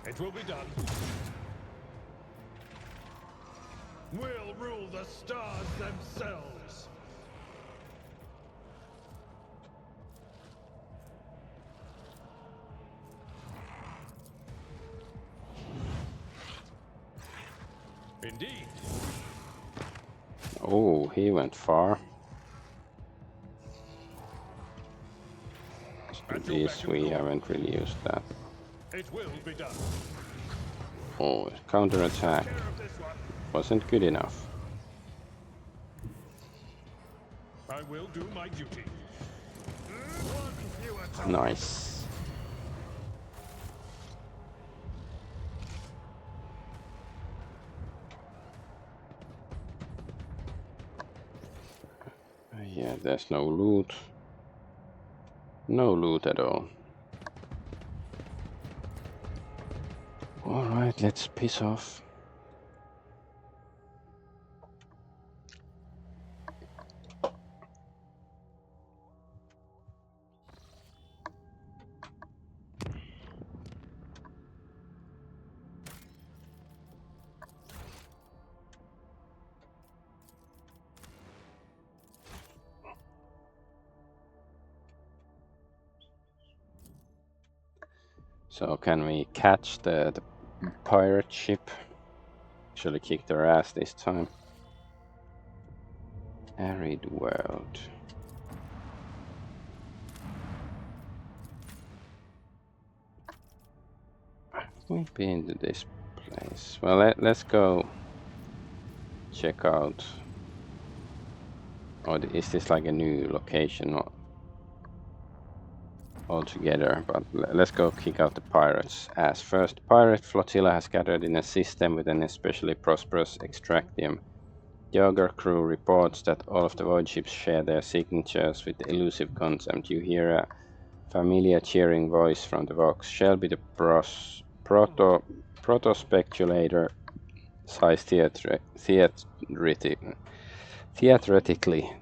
Speaker 7: It will be done. We'll rule the stars themselves. Indeed.
Speaker 1: Oh, he went far.
Speaker 7: At your
Speaker 1: This
Speaker 7: beck and
Speaker 1: we
Speaker 7: call.
Speaker 1: haven't really used that.
Speaker 7: It will be done.
Speaker 1: Oh, counterattack
Speaker 7: Care of this one.
Speaker 1: wasn't good enough.
Speaker 7: I will do my duty.
Speaker 1: Nice. Yeah, there's no loot. No loot at all. Alright, let's piss off. So can we catch the pirate ship? Actually kick their ass this time. Arid world. We've been to this place. Well, let's go check out. Or is this like a new location altogether? But let's go kick out the pirates' ass first. Pirate flotilla has gathered in a system with an especially prosperous extractium. Yager crew reports that all of the void ships share their signatures with the elusive contempt. You hear a familiar cheering voice from the Vox. Shelby the proto-speculator sighs theatrically,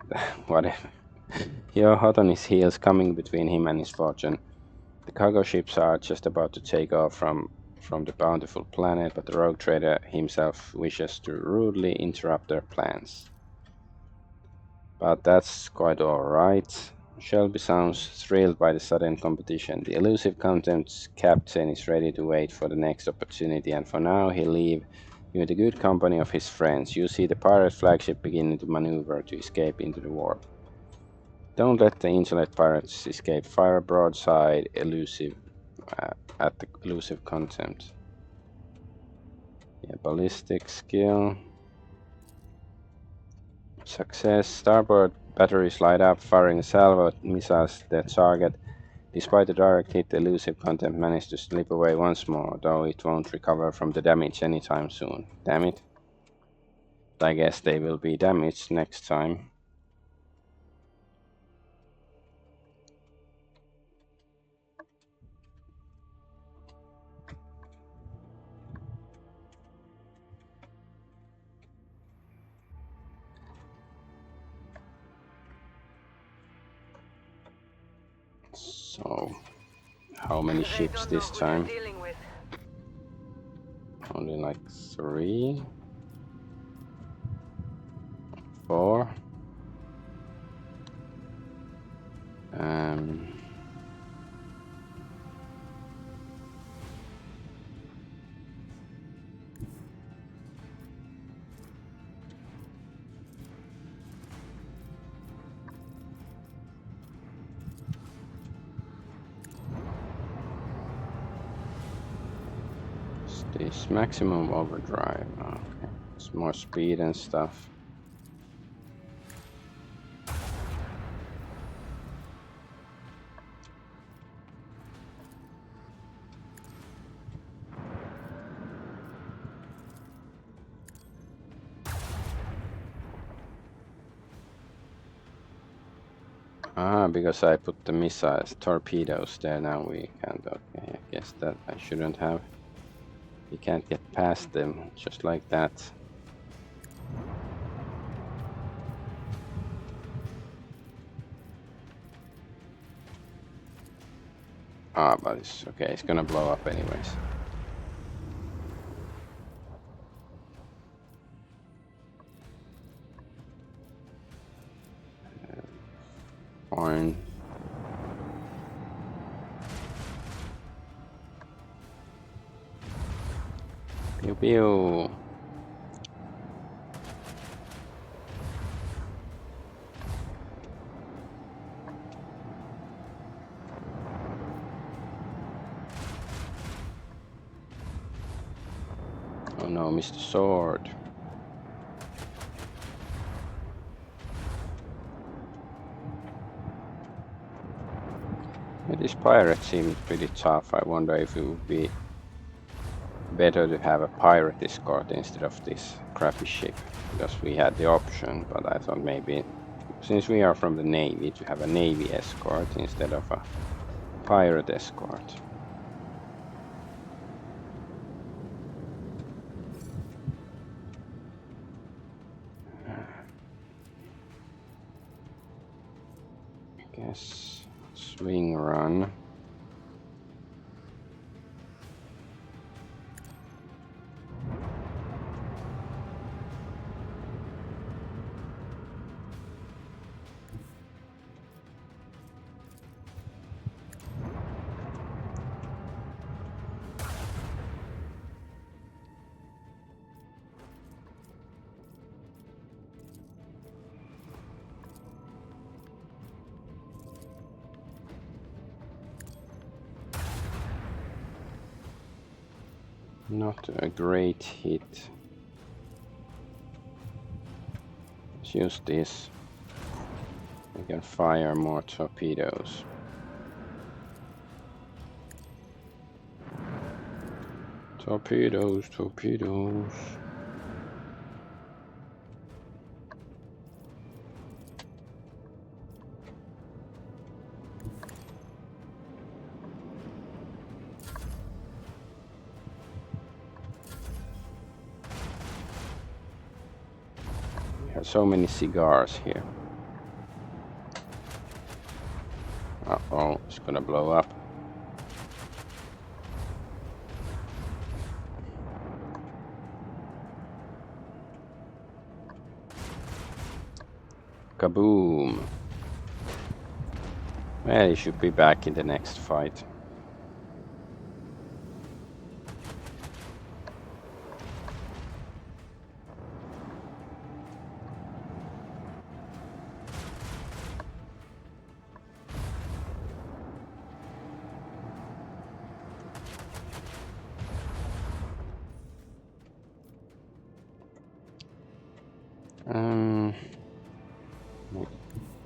Speaker 1: whatever. You're hot on his heels, coming between him and his fortune. The cargo ships are just about to take off from the bountiful planet, but the rogue trader himself wishes to rudely interrupt their plans. But that's quite alright. Shelby sounds thrilled by the sudden competition. The elusive contempt's captain is ready to wait for the next opportunity, and for now he'll leave you in the good company of his friends. You see the pirate flagship beginning to maneuver to escape into the warp. Don't let the insolent pirates escape. Fire broadside elusive at the elusive contempt. Yeah, ballistic skill. Success. Starboard batteries light up, firing a salvo of missiles at their target. Despite the direct hit, the elusive contempt managed to slip away once more, though it won't recover from the damage anytime soon. Damn it. I guess they will be damaged next time. So, how many ships this time? Only like 3, 4. This maximum overdrive. Okay, it's more speed and stuff. Because I put the missiles, torpedoes there, now we can't. Okay, I guess that I shouldn't have. You can't get past them just like that. But it's okay, it's gonna blow up anyways. fine. Pew pew. Oh no, Mr. Sword. Yeah, this pirate seemed pretty tough. I wonder if it would be better to have a pirate escort instead of this crappy ship, because we had the option, but I thought maybe since we are from the Navy, to have a Navy escort instead of a pirate escort. I guess swing run. Not a great hit. Let's use this. We can fire more torpedoes. Torpedoes, torpedoes. We have so many cigars here. Uh-oh, it's gonna blow up. Kaboom! Well, he should be back in the next fight.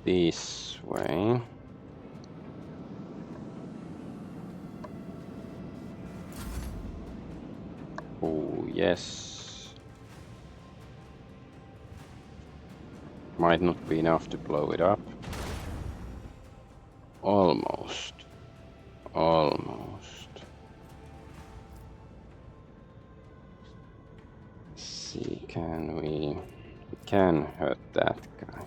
Speaker 1: This way. Oh, yes. Might not be enough to blow it up. Almost. Almost. Let's see, can we can hurt that guy.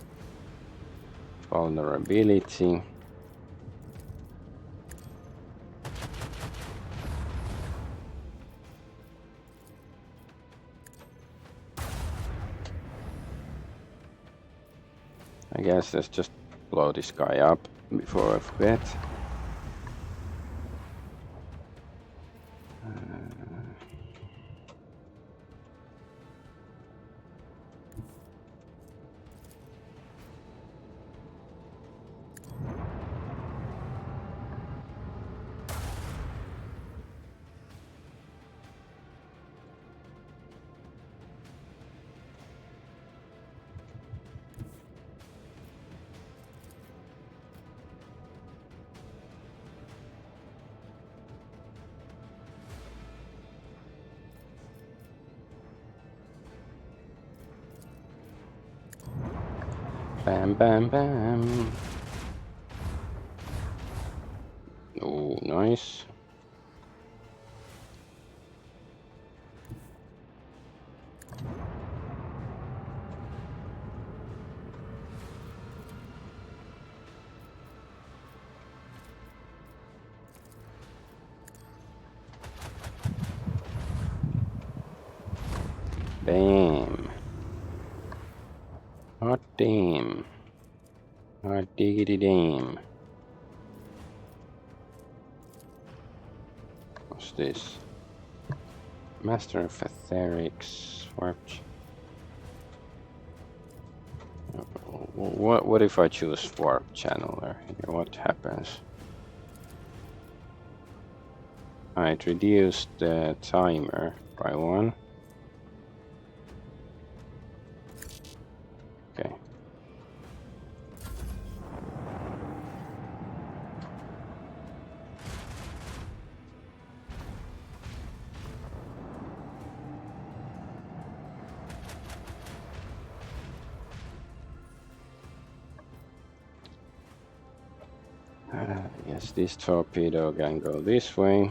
Speaker 1: Vulnerability. I guess let's just blow this guy up before I forget. Bam, bam, bam. Oh, nice. Bam. Hot damn. Ah, diggity dame. What's this? Master of Etherics. Warped. What if I choose Warp Channeler? What happens? It reduced the timer by 1. Okay. Yes, this torpedo can go this way.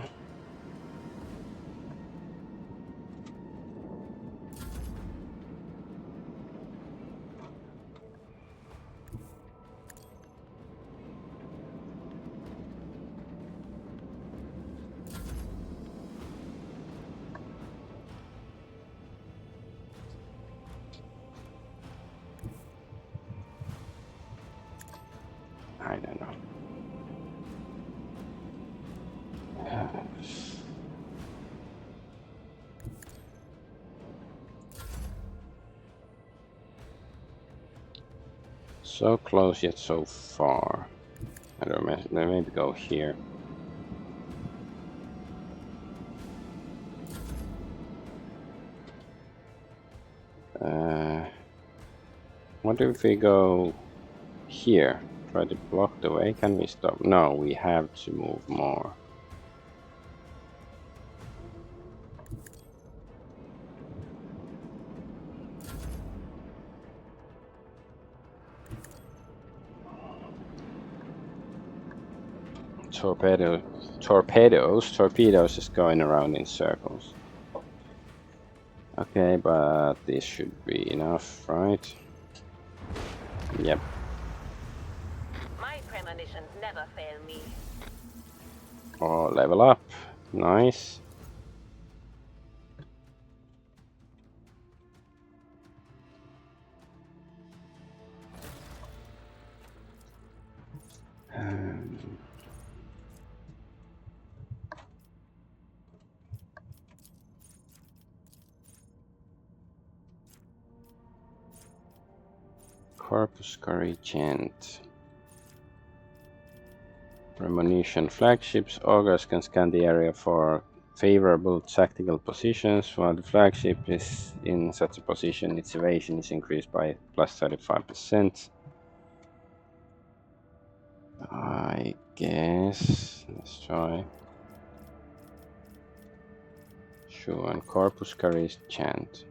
Speaker 1: I don't know. So close yet so far. I don't know, maybe go here. What if we go here? Try to block the way? Can we stop? No, we have to move more. Torpedoes is going around in circles. Okay, but this should be enough, right? Yep.
Speaker 8: My premonitions never fail me.
Speaker 1: Oh, level up. Nice. Corpuscary Gent. Premonition flagships. Augurs can scan the area for favorable tactical positions. While the flagship is in such a position, its evasion is increased by plus 35%. I guess. Let's try. Sure, and Corpuscary Gent.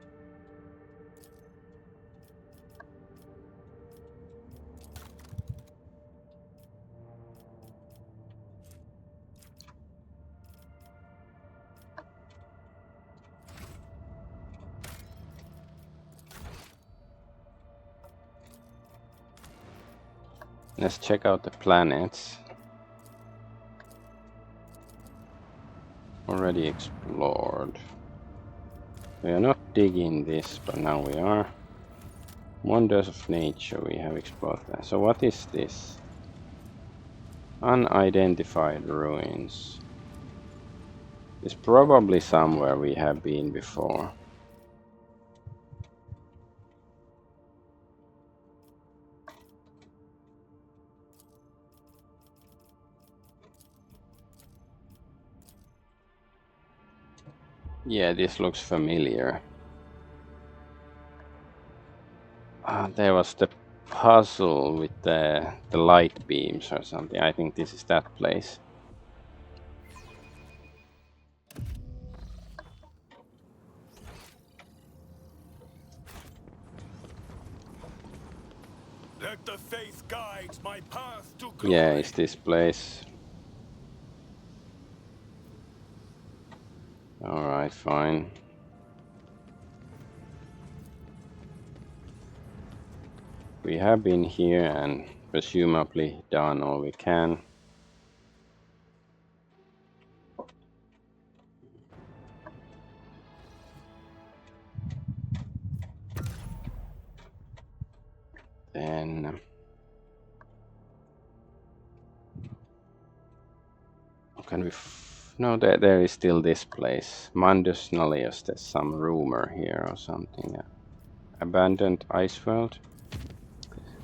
Speaker 1: Let's check out the planets. Already explored. We are not digging this, but now we are. Wonders of nature, we have explored that. So what is this? Unidentified ruins. It's probably somewhere we have been before. Yeah, this looks familiar. There was the puzzle with the light beams or something. I think this is that place.
Speaker 2: Let the faith guide my path to glory.
Speaker 1: Yeah, it's this place. Alright, fine. We have been here and presumably done all we can. Then Can we? No, there is still this place. Mundus Nullius. There's some rumor here or something. Abandoned ice world.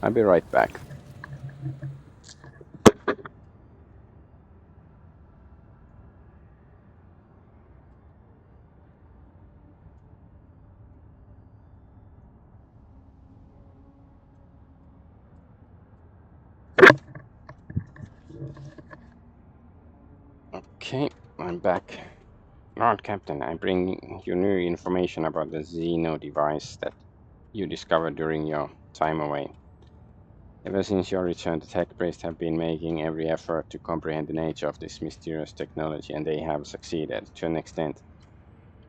Speaker 1: I'll be right back. Okay, I'm back. Lord Captain, I bring you new information about the Xeno device that you discovered during your time away. Ever since your return, the tech priests have been making every effort to comprehend the nature of this mysterious technology, and they have succeeded to an extent.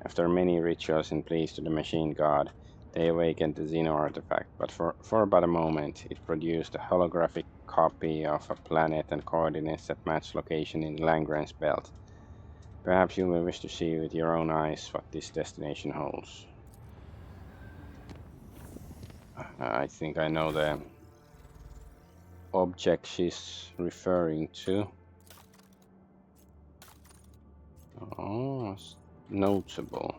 Speaker 1: After many rituals and pleas to the machine god, they awakened the Xeno artifact, but for about a moment, it produced a holographic copy of a planet and coordinates that match location in the Langren's belt. Perhaps you will wish to see with your own eyes what this destination holds. I think I know the object she's referring to. Oh, it's notable.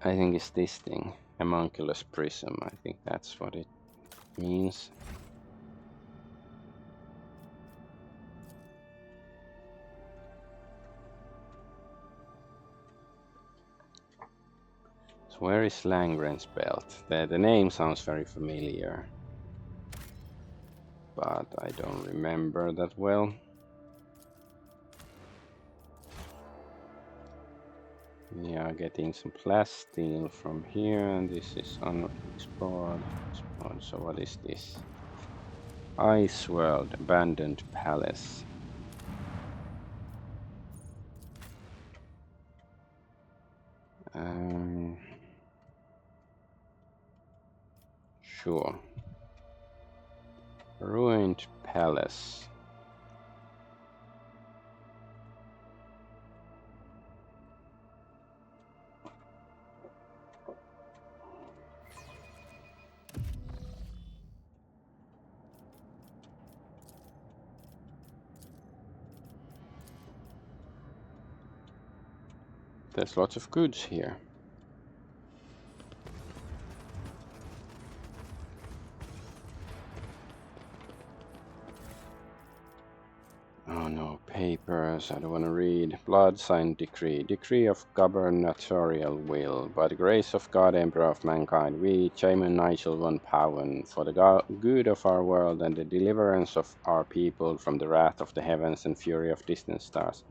Speaker 1: I think it's this thing, homunculus prism. I think that's what it means. So where is Langren's belt? The name sounds very familiar, but I don't remember that well. We are getting some plasteel from here, and this is unexplored. So what is this? Ice World, Abandoned Palace. Sure. Ruined Palace. There's lots of goods here. Oh no, papers, I don't want to read. Blood signed decree. Decree of gubernatorial will. By the grace of God, Emperor of mankind, we, Chairman Nigel von Powen, for the good of our world and the deliverance of our people from the wrath of the heavens and fury of distant stars,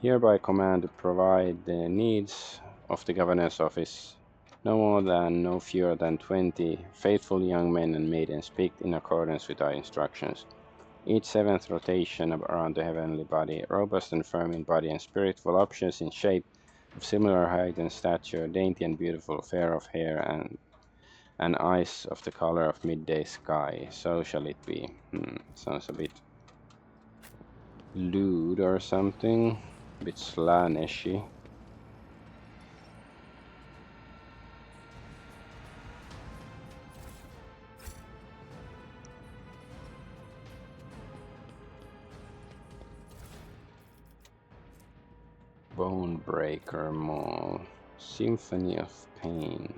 Speaker 1: hereby command to provide the needs of the governor's office. No fewer than 20 faithful young men and maidens picked in accordance with our instructions. Each seventh rotation around the heavenly body, robust and firm in body and spirit, voluptuous in shape, of similar height and stature, dainty and beautiful, fair of hair, and eyes of the color of midday sky. So shall it be. Sounds a bit lewd or something. A bit slannishy. Bonebreaker Mall. Symphony of Pain.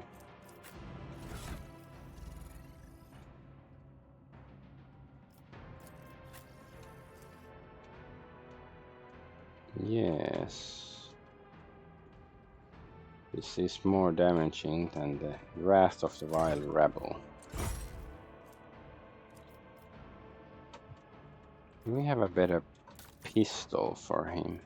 Speaker 1: Yes. This is more damaging than the Wrath of the Wild Rebel. We have a better pistol for him.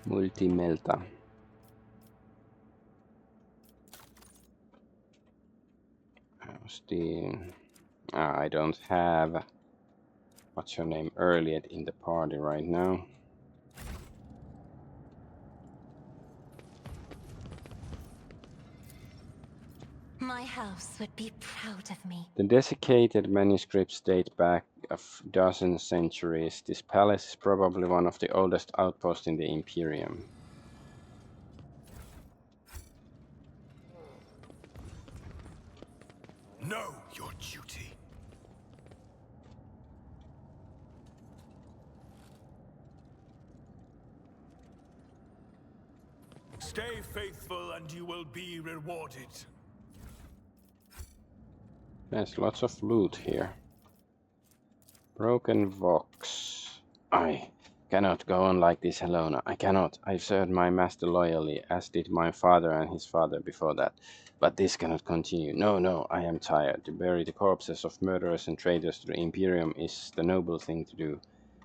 Speaker 1: Multimelta. I don't have what's your name earlier in the party right now.
Speaker 3: My house would be proud of me.
Speaker 1: The desiccated manuscripts date back of dozen centuries. This palace is probably one of the oldest outposts in the Imperium.
Speaker 2: Know your duty. Stay faithful and you will be rewarded.
Speaker 1: There's lots of loot here. Broken Vox. I cannot go on like this, Helena. I cannot. I've served my master loyally, as did my father and his father before that. But this cannot continue. No, no, I am tired. To bury the corpses of murderers and traitors to the Imperium is the noble thing to do.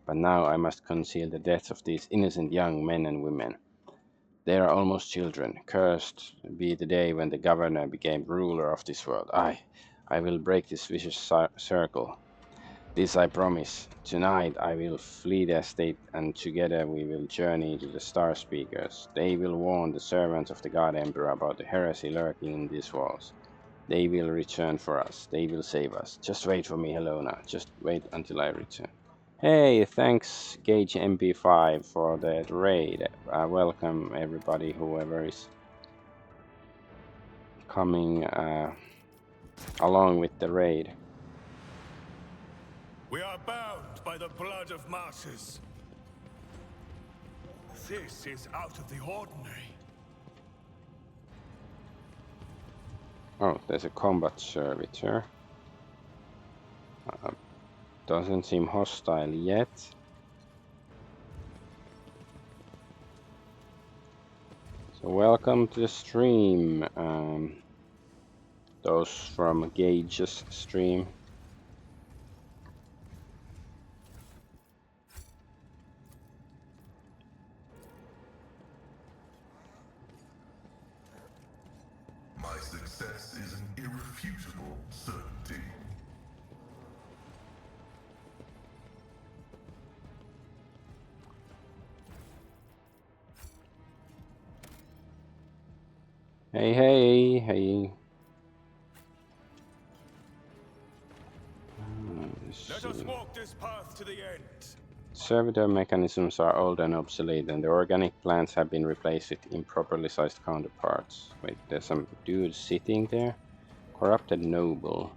Speaker 1: But now I must conceal the deaths of these innocent young men and women. They are almost children. Cursed be the day when the governor became ruler of this world. I will break this vicious circle. This I promise. Tonight I will flee the estate, and together we will journey to the Star Speakers. They will warn the servants of the God Emperor about the heresy lurking in these walls. They will return for us. They will save us. Just wait for me, Helena. Just wait until I return. Hey, thanks Gage MP5 for that raid. Welcome everybody, whoever is coming along with the raid.
Speaker 2: We are bound by the blood of martyrs. This is out of the ordinary.
Speaker 1: Oh, there's a combat servitor. Doesn't seem hostile yet. So welcome to the stream. Those from Gage's stream.
Speaker 5: My success is an irrefutable certainty.
Speaker 1: Hey.
Speaker 2: Let us walk this path to the end.
Speaker 1: Servitor mechanisms are old and obsolete, and the organic plants have been replaced with improperly sized counterparts. Wait, there's some dude sitting there? Corrupted noble.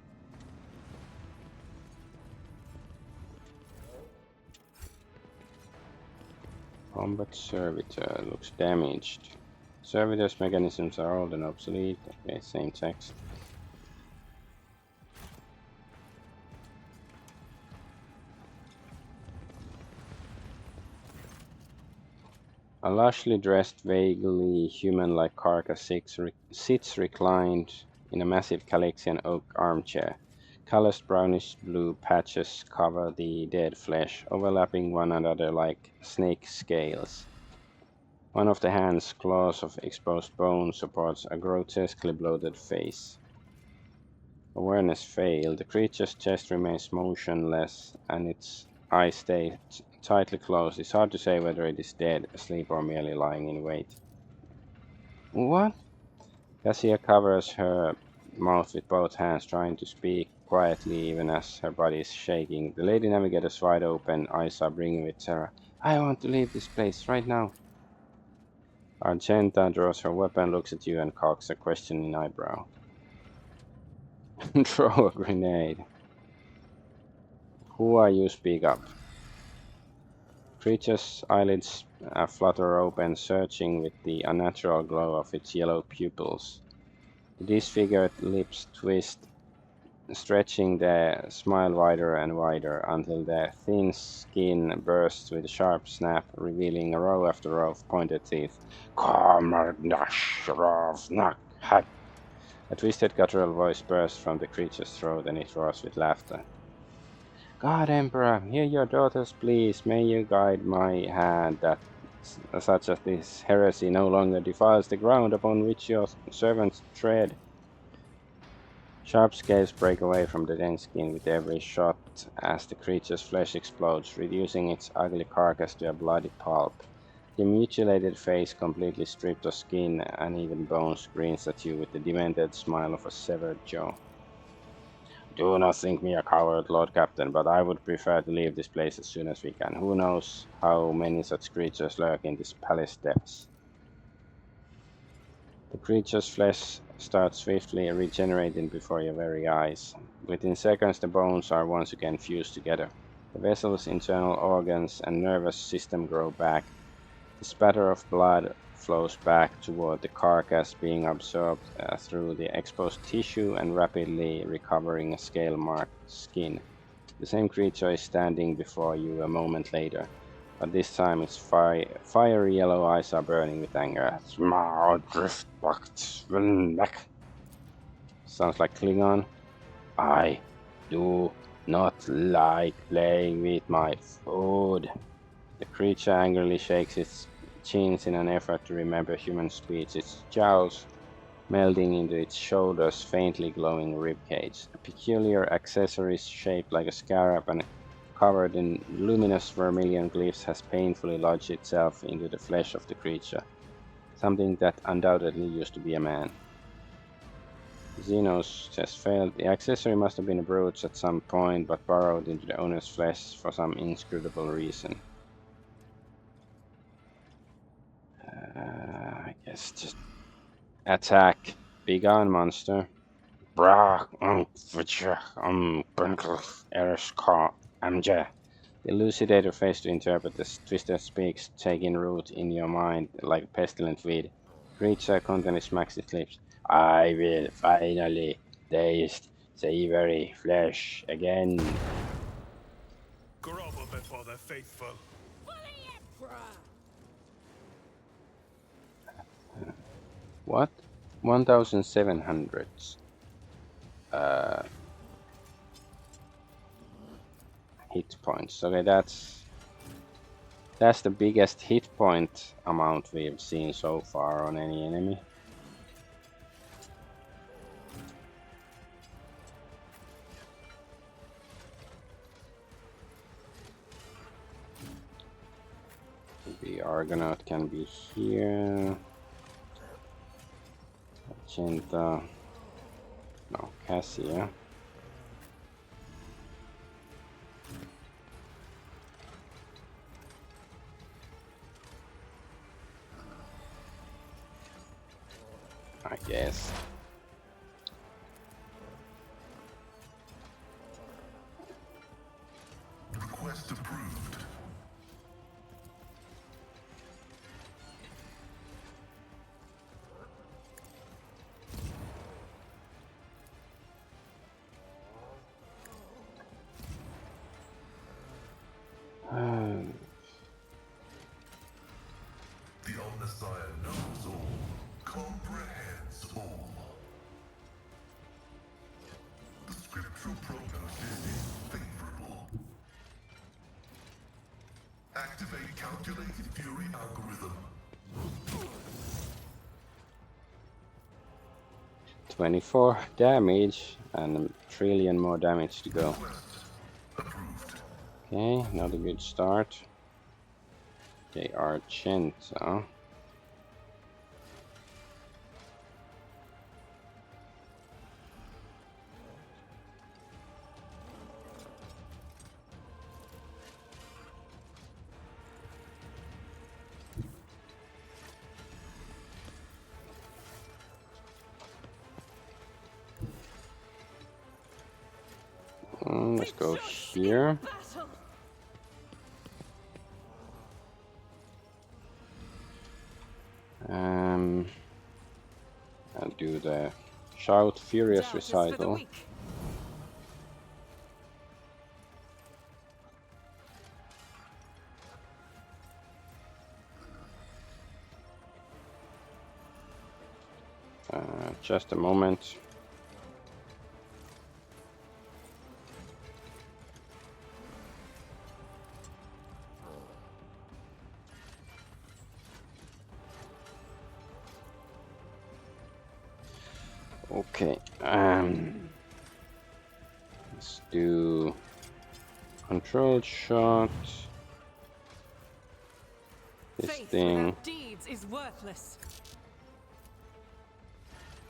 Speaker 1: Combat servitor looks damaged. Servitor's mechanisms are old and obsolete. Okay, same text. A lushly dressed, vaguely human-like carcass sits reclined in a massive Calexian oak armchair. Calloused brownish-blue patches cover the dead flesh, overlapping one another like snake scales. One of the hand's claws of exposed bone supports a grotesquely bloated face. Awareness failed. The creature's chest remains motionless, and its eyes stay tightly closed. It's hard to say whether it is dead, asleep, or merely lying in wait. What? Cassia covers her mouth with both hands, trying to speak quietly even as her body is shaking. The Lady Navigator's wide open eyes are brimming with terror. I want to leave this place right now. Argenta draws her weapon, looks at you, and cocks a questioning eyebrow. Throw a grenade. Who are you? Speak up. Creature's eyelids flutter open, searching with the unnatural glow of its yellow pupils. The disfigured lips twist, stretching the smile wider and wider until the thin skin bursts with a sharp snap, revealing row after row of pointed teeth. A twisted guttural voice bursts from the creature's throat, and it roars with laughter. God Emperor, hear your daughters, please. May you guide my hand that such as this heresy no longer defiles the ground upon which your servants tread. Sharp scales break away from the dense skin with every shot as the creature's flesh explodes, reducing its ugly carcass to a bloody pulp. The mutilated face, completely stripped of skin and even bones, grins at you with the demented smile of a severed jaw. Do not think me a coward, Lord Captain, but I would prefer to leave this place as soon as we can. Who knows how many such creatures lurk in this palace depths. The creature's flesh starts swiftly regenerating before your very eyes. Within seconds, the bones are once again fused together. The vessel's internal organs and nervous system grow back. The spatter of blood flows back toward the carcass, being absorbed through the exposed tissue and rapidly recovering a scale-marked skin. The same creature is standing before you a moment later, but this time its fiery yellow eyes are burning with anger. Sounds like Klingon. I do not like playing with my food. The creature angrily shakes its chins in an effort to remember human speech, its jowls melding into its shoulders' faintly glowing ribcage. A peculiar accessory shaped like a scarab and covered in luminous vermilion glyphs has painfully lodged itself into the flesh of the creature, something that undoubtedly used to be a man. Zeno's chest failed. The accessory must have been a brooch at some point, but burrowed into the owner's flesh for some inscrutable reason. I guess just attack. Be gone, monster. Bra, amja. The elucidator fails to interpret the twister speaks, taking root in your mind like a pestilent weed. The creature continually smacks its lips. I will finally taste savory flesh again.
Speaker 2: Grovel before the faithful.
Speaker 1: What? 1,700. Hit points. Okay, that's the biggest hit point amount we've seen so far on any enemy. The Argonaut can be here. Magenta. No, Cassia. I guess.
Speaker 5: Request approved. The Omnissiah knows all, comprehends all. The scriptural prognosis is favorable. Activate calculated fury algorithm.
Speaker 1: 24 damage and a trillion more damage to go.
Speaker 5: Request approved.
Speaker 1: Okay, not a good start. Okay, Argenta. Let's go here. I'll do the Shout Furious recital. Just a moment. Okay, let's do control shot. This thing.
Speaker 6: Deeds is worthless.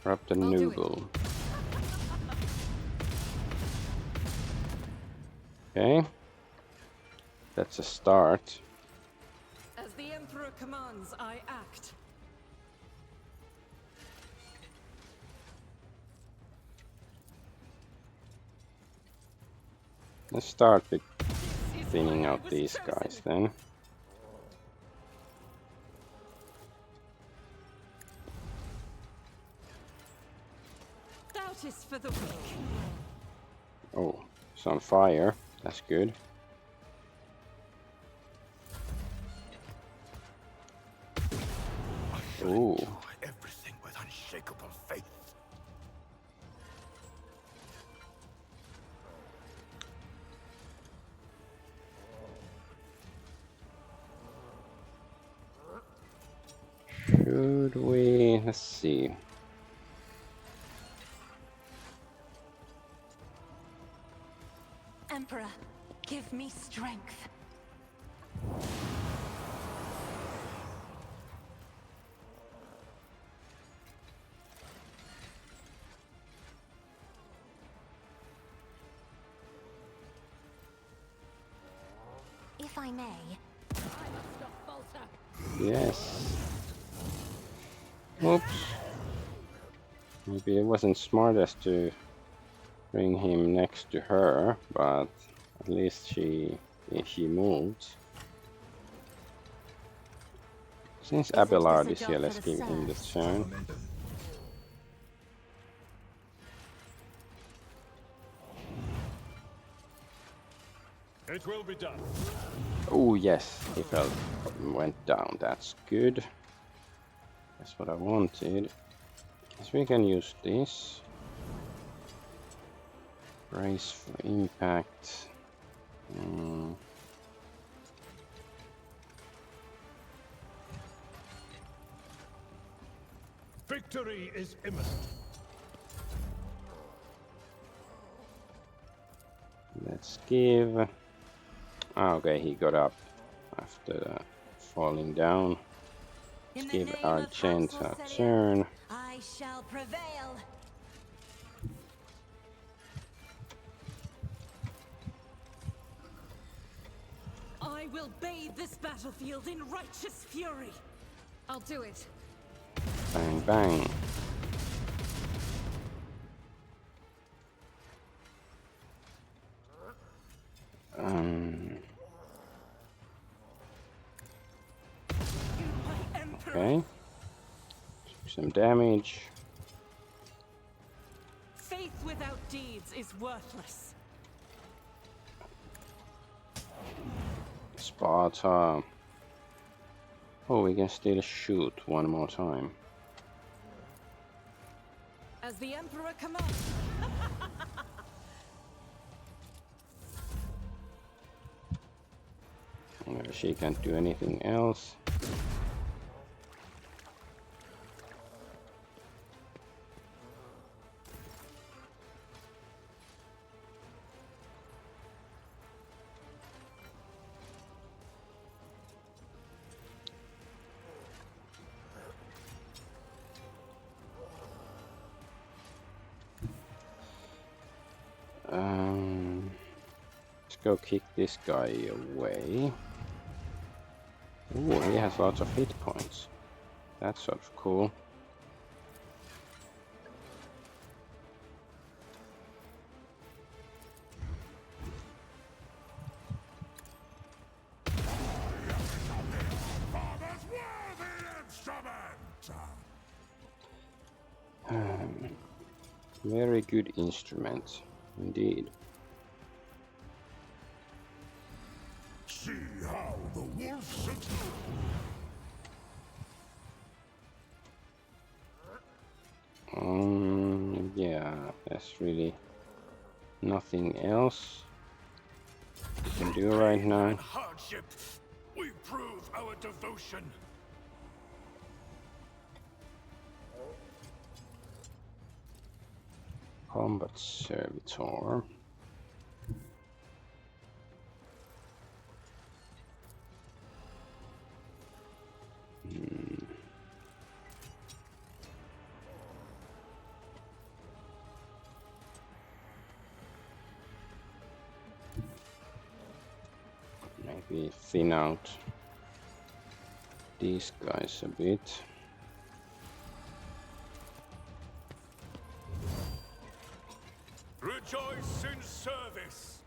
Speaker 1: Corrupt the Noogle. Okay. That's a start.
Speaker 6: As the Emperor commands, I act.
Speaker 1: Let's start with
Speaker 6: This is
Speaker 1: thinning
Speaker 6: why I
Speaker 1: out
Speaker 6: was
Speaker 1: these
Speaker 6: chosen.
Speaker 1: guys then.
Speaker 6: Doubt is for the weak.
Speaker 1: Oh, it's on fire. That's good. Ooh.
Speaker 2: Everything with unshakable faith.
Speaker 1: Should we? Let's see.
Speaker 3: Emperor, give me strength. If I may.
Speaker 1: Yes. Oops. Maybe it wasn't smartest to bring him next to her, but at least she moved. Since
Speaker 3: Isn't this
Speaker 1: Abelard
Speaker 3: a
Speaker 1: is here,
Speaker 3: job for
Speaker 1: let's
Speaker 3: the
Speaker 1: give him the
Speaker 3: serfs?
Speaker 1: turn.
Speaker 7: It will be done.
Speaker 1: Oh yes, he went down. That's good. That's what I wanted. Guess we can use this. Brace for impact.
Speaker 7: Victory is imminent.
Speaker 1: Let's give. Okay, he got up after falling down. Let's give Argent a turn.
Speaker 3: I shall prevail.
Speaker 6: I will bathe this battlefield in righteous fury. I'll do it.
Speaker 1: Bang bang.
Speaker 6: My Emperor.
Speaker 1: Okay. Took some damage.
Speaker 6: Faith without deeds is worthless.
Speaker 1: Sparta. Oh, we can still shoot one more time.
Speaker 6: As the Emperor commands.
Speaker 1: She can't do anything else. Let's go kick this guy away. Ooh, he has lots of hit points. That's sort of cool.
Speaker 2: Father's worthy instrument!
Speaker 1: Very good instrument, indeed.
Speaker 2: See how the wolf sits.
Speaker 1: Yeah, there's really nothing else we can do right now.
Speaker 2: Hardship, we prove our devotion.
Speaker 1: Combat Servitor. maybe thin out these guys a bit.
Speaker 2: Rejoice in service.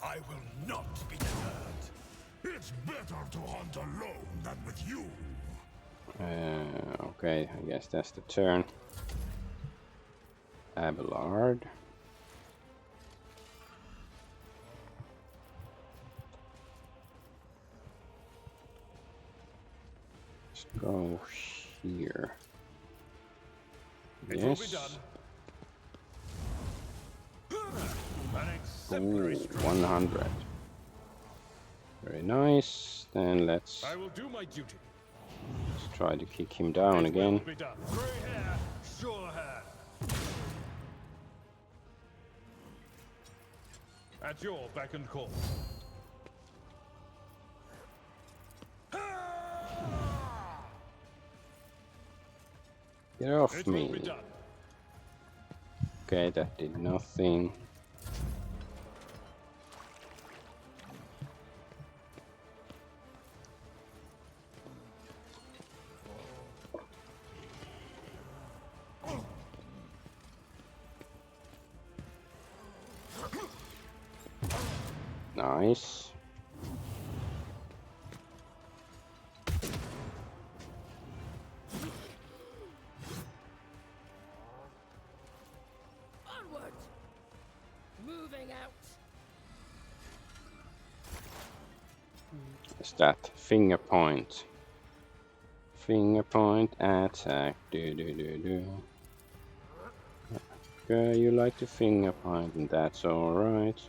Speaker 2: I will not be deterred. It's better to hunt alone than with you.
Speaker 1: Okay, I guess that's the turn. Abelard. Let's go here.
Speaker 2: It will be
Speaker 1: Yes.
Speaker 2: done. An
Speaker 1: Ooh,
Speaker 2: exemplary stroke.
Speaker 1: 100. Very nice. Then let's
Speaker 2: I will do my duty.
Speaker 1: try to kick him down
Speaker 2: It
Speaker 1: again.
Speaker 2: will be done. Gray hair, sure hair. At your beck and call.
Speaker 1: Get off
Speaker 2: It will be
Speaker 1: me.
Speaker 2: done.
Speaker 1: Okay, that did nothing. Nice.
Speaker 6: Onward! Moving out.
Speaker 1: Is that finger point? Finger point attack. Do do do do. Okay, you like to finger point, and that's all right.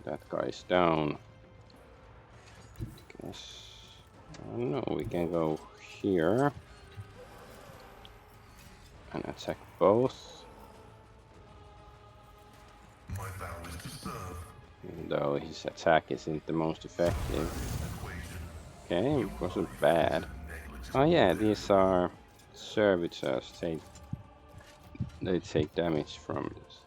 Speaker 1: That guy's down. Guess I don't know. We can go here and attack both.
Speaker 5: My vow is to serve.
Speaker 1: Even though his attack isn't the most effective. Okay, it wasn't bad. Oh yeah, these are servitors. They take damage from this.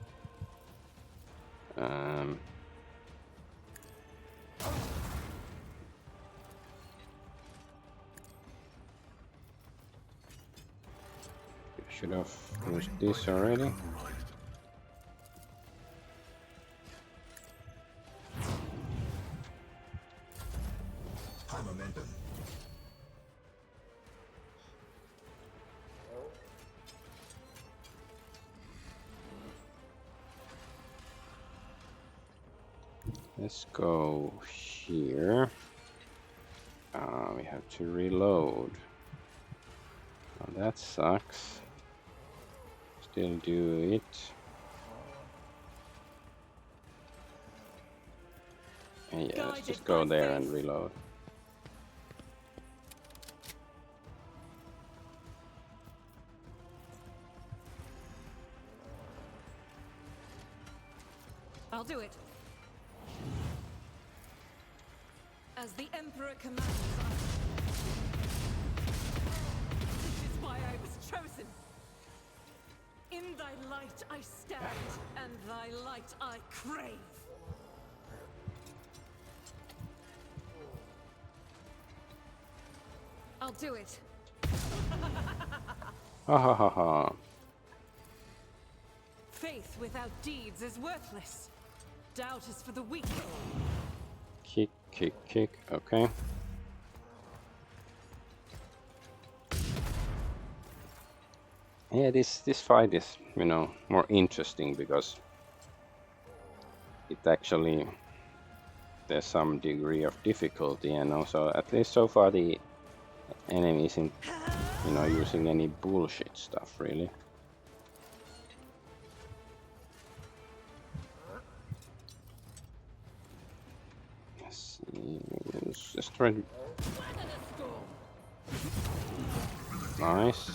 Speaker 1: Should have used this already.
Speaker 5: High momentum.
Speaker 1: Let's go here. We have to reload. Oh, that sucks. Still do it. And yeah, let's just go there and reload.
Speaker 6: I'll do it. As the Emperor commands, this is why I was chosen. In thy light I stand, and thy light I crave. I'll do it.
Speaker 1: Ha ha ha ha.
Speaker 6: Faith without deeds is worthless. Doubt is for the weak.
Speaker 1: Kick, kick, kick. Okay. Yeah, this fight is, you know, more interesting because it actually there's some degree of difficulty, and also at least so far the enemy isn't, you know, using any bullshit stuff really. Let's see, let's just try to. Nice.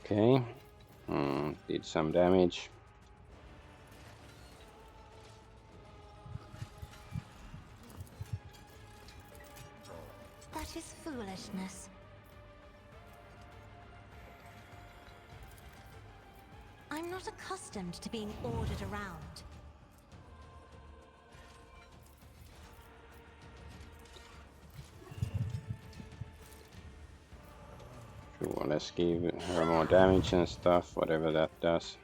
Speaker 1: Okay. Did some damage.
Speaker 3: foolishness. I'm not accustomed to being ordered around.
Speaker 1: Sure, let's give her more damage and stuff, whatever that does.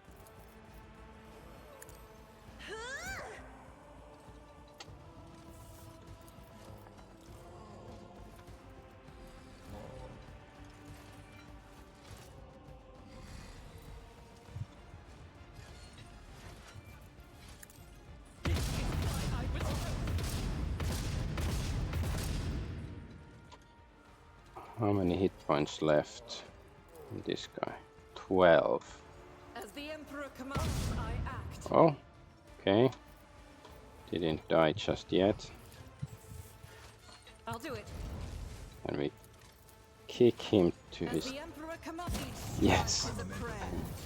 Speaker 1: How many hit points left in this guy? 12.
Speaker 6: As the Emperor commands, I act.
Speaker 1: Oh, okay. Didn't die just yet.
Speaker 6: I'll do it.
Speaker 1: And we kick him to
Speaker 6: As
Speaker 1: his...
Speaker 6: the Emperor commands.
Speaker 1: Yes.
Speaker 6: Is a prayer.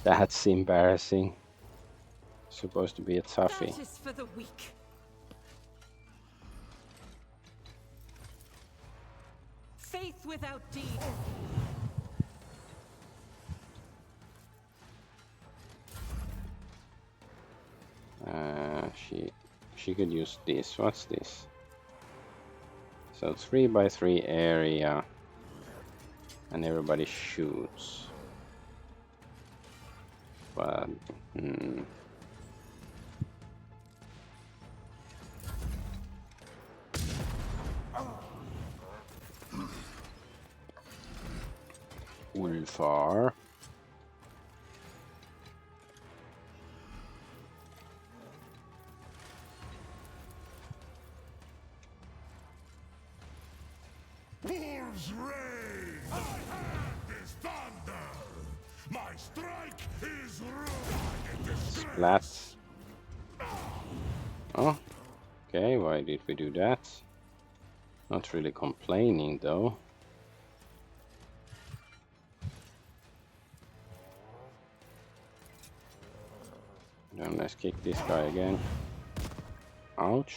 Speaker 1: That's embarrassing. Supposed to be a toughie.
Speaker 6: That is for the weak. Faith without deed.
Speaker 1: She could use this. What's this? So 3x3 area, and everybody shoots. But Ulfar.
Speaker 2: Wolves reign! My hand is thunder! My strike is ruin!
Speaker 1: Splat. Oh, okay, why did we do that? Not really complaining though. Then let's kick this guy again. Ouch.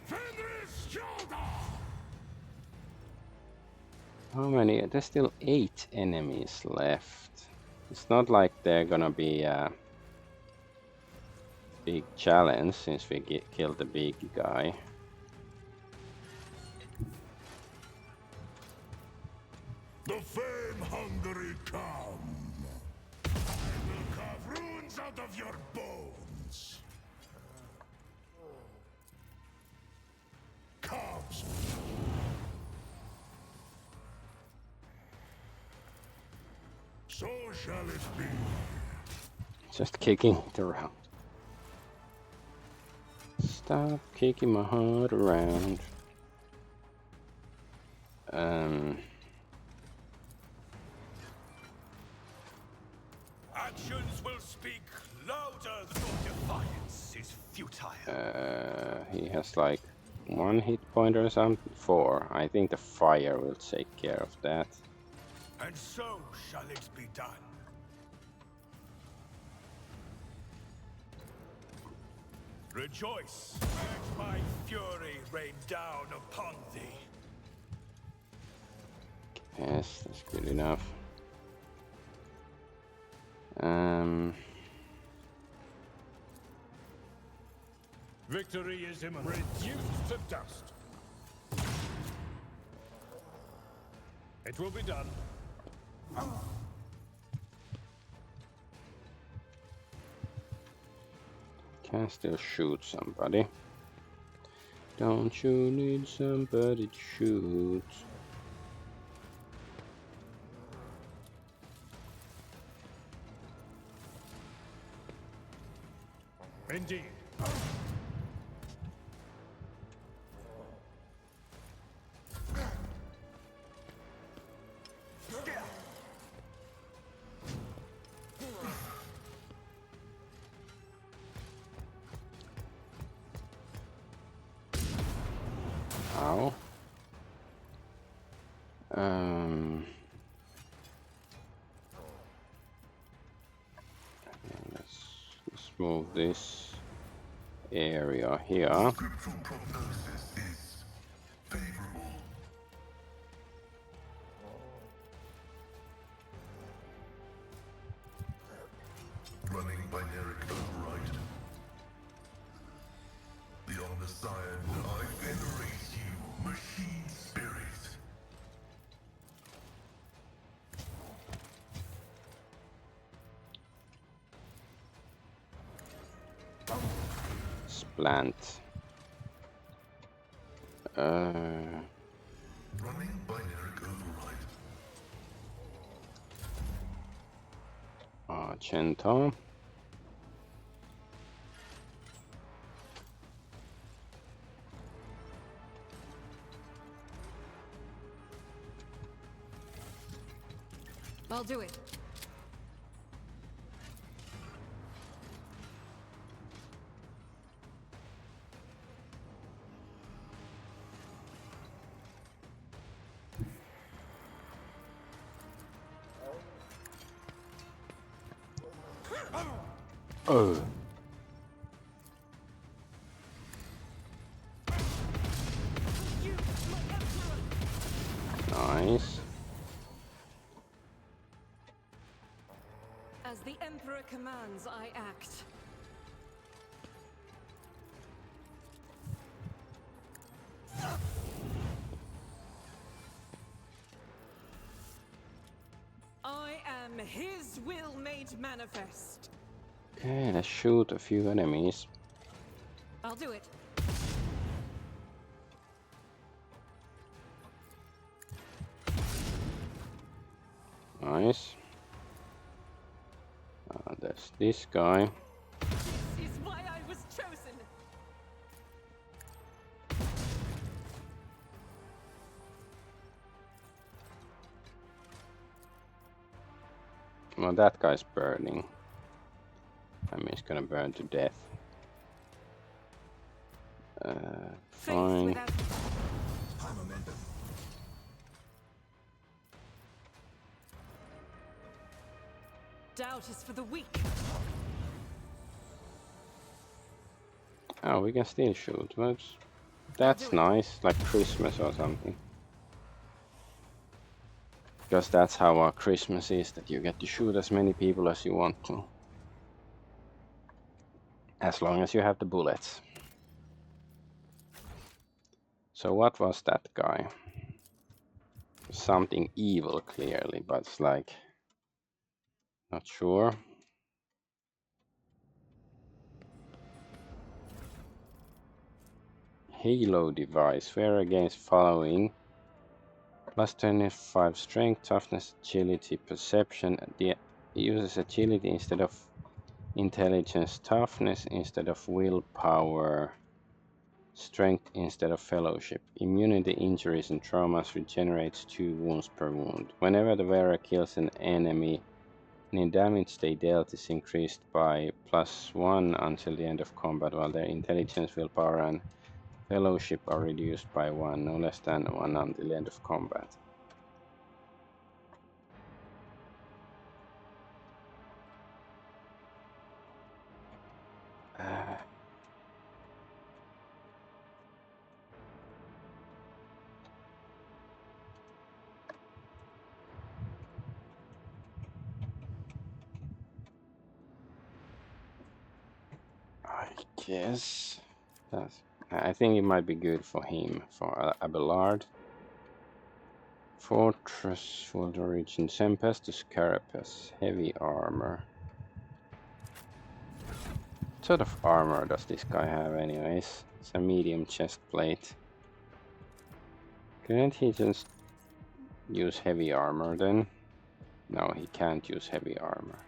Speaker 2: Fenris shoulder!
Speaker 1: How many? There's still 8 enemies left. It's not like they're gonna be a big challenge since we killed the big guy.
Speaker 2: The fame-hungry come. I will carve runes out of your bones. Cubs. So shall it be.
Speaker 1: Just kicking it around. Stop kicking my heart around.
Speaker 2: Actions will speak louder than defiance is futile.
Speaker 1: He has like 1 hit point or something. 4. I think the fire will take care of that.
Speaker 2: And so shall it be done. Rejoice, let my fury rain down upon thee.
Speaker 1: Yes, that's good enough.
Speaker 7: Victory is imminent. Reduced to dust. It will be done.
Speaker 1: Can still shoot somebody. Don't you need somebody to shoot?
Speaker 7: Indeed.
Speaker 1: Ow. move this area here.
Speaker 5: Scriptural prognosis is favorable. Running binaric override. Beyond the sign, I venerate you, machine spirit.
Speaker 1: Splant.
Speaker 5: Running binaric override.
Speaker 1: Argento.
Speaker 6: I'll do it.
Speaker 1: Oh.
Speaker 6: You, my emperor!
Speaker 1: Nice.
Speaker 6: As the emperor commands, I act. I am his will made manifest.
Speaker 1: Okay, let's shoot a few enemies.
Speaker 6: I'll do it.
Speaker 1: Nice. There's this guy.
Speaker 6: This is why I was chosen.
Speaker 1: Well, that guy's burning. I mean, he's gonna burn to death.
Speaker 6: Faith
Speaker 1: Fine.
Speaker 6: without
Speaker 5: High momentum.
Speaker 6: doubt is for the weak.
Speaker 1: Oh, we can still shoot. That's nice, like Christmas or something. Because that's how our Christmas is, that you get to shoot as many people as you want to. As long as you have the bullets. So what was that guy? Something evil, clearly, but it's like... not sure. Halo device. Wear against following. Plus 25 strength, toughness, agility, perception. The uses agility instead of intelligence, toughness instead of willpower, strength instead of fellowship. Immunity, injuries, and traumas regenerates 2 wounds per wound. Whenever the wearer kills an enemy, any damage they dealt is increased by +1 until the end of combat, while their intelligence, willpower, and fellowship are reduced by 1, no less than 1 until the end of combat. I guess I think it might be good for him, for Abelard. Fortress, Full Origin, Tempestus Carapace, heavy armor. What sort of armor does this guy have anyways? It's a medium chest plate. Couldn't he just use heavy armor then? No, he can't use heavy armor.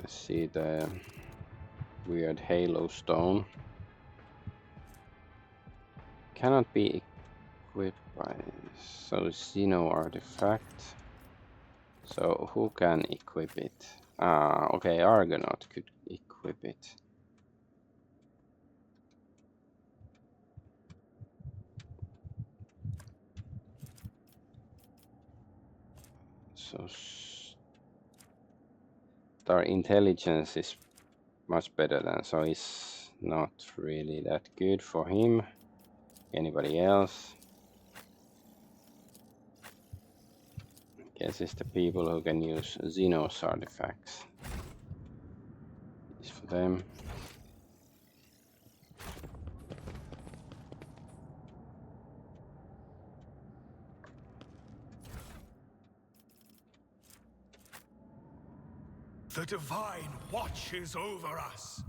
Speaker 1: Let's see the weird halo stone. Cannot be equipped by so Xeno artifact. So who can equip it? Okay, Argonaut could equip it. So our intelligence is much better than, so it's not really that good for him. Anybody else? Guess it's the people who can use Xenos artifacts. It's for them.
Speaker 5: The Divine watches over us.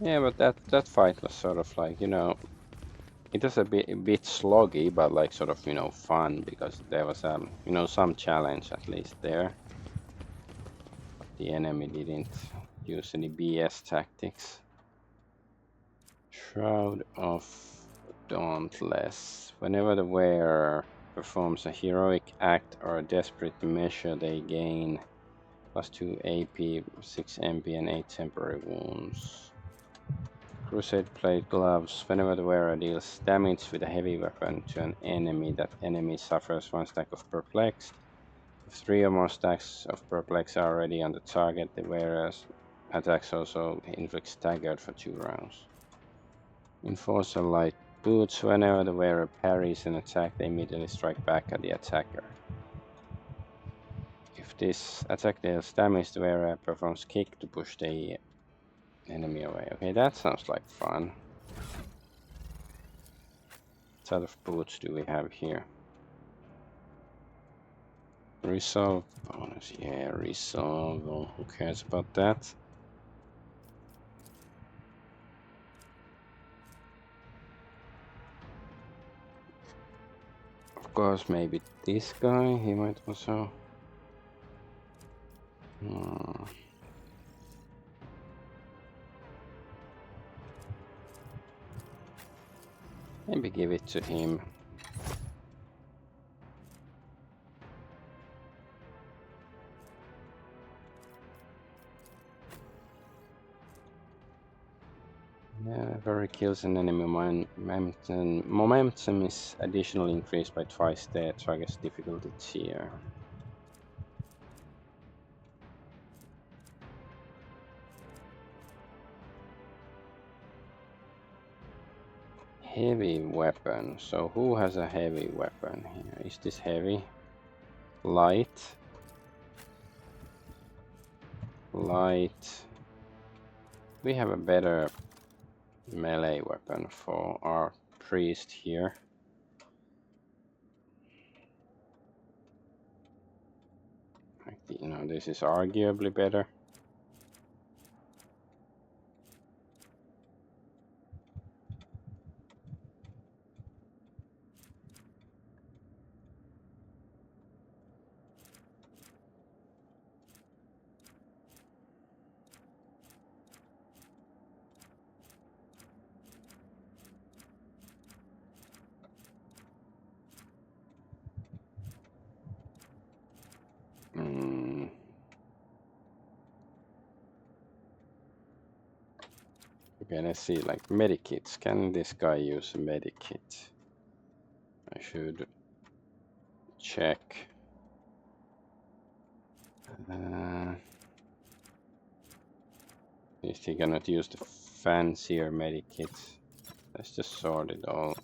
Speaker 1: Yeah, but that fight was sort of like, you know, it was a bit sloggy, but like sort of, you know, fun, because there was you know, some challenge at least there. But the enemy didn't use any BS tactics. Shroud of Dauntless. Whenever the wearer performs a heroic act or a desperate measure, they gain +2 AP, 6 MP, and 8 temporary wounds. Crusade Plate Gloves. Whenever the wearer deals damage with a heavy weapon to an enemy, that enemy suffers 1 stack of Perplexed. If 3 or more stacks of Perplex are already on the target, the wearer's attacks also inflict staggered for 2 rounds. Enforcer Light Boots. Whenever the wearer parries an attack, they immediately strike back at the attacker. If this attack deals damage, the wearer performs kick to push the enemy away. Okay, that sounds like fun. What sort of boots do we have here? Resolve bonus. Yeah, resolve. Oh, who cares about that? Of course, maybe this guy. He might also. Maybe give it to him. Whenever it kills an enemy, momentum is additionally increased by twice the target's difficulty tier. Heavy weapon. So who has a heavy weapon here? Is this heavy? Light. Light. We have a better melee weapon for our priest here. You know, this is arguably better. Okay, let's see, like medikits. Can this guy use a medikit? I should check. Is he cannot use the fancier medikits? Let's just sort it all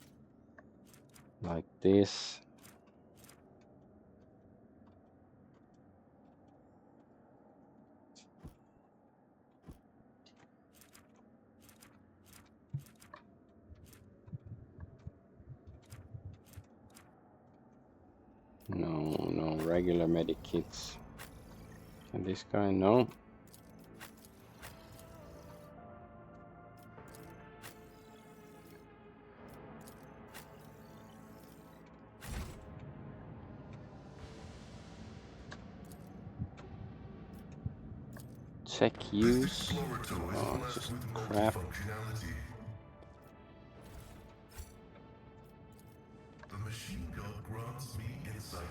Speaker 1: like this. No regular medikits. And this guy, no. Check use.
Speaker 5: Explorator is
Speaker 1: Oh,
Speaker 5: blessed
Speaker 1: just
Speaker 5: with
Speaker 1: crap.
Speaker 5: multifunctionality. The machine gun grants me insight.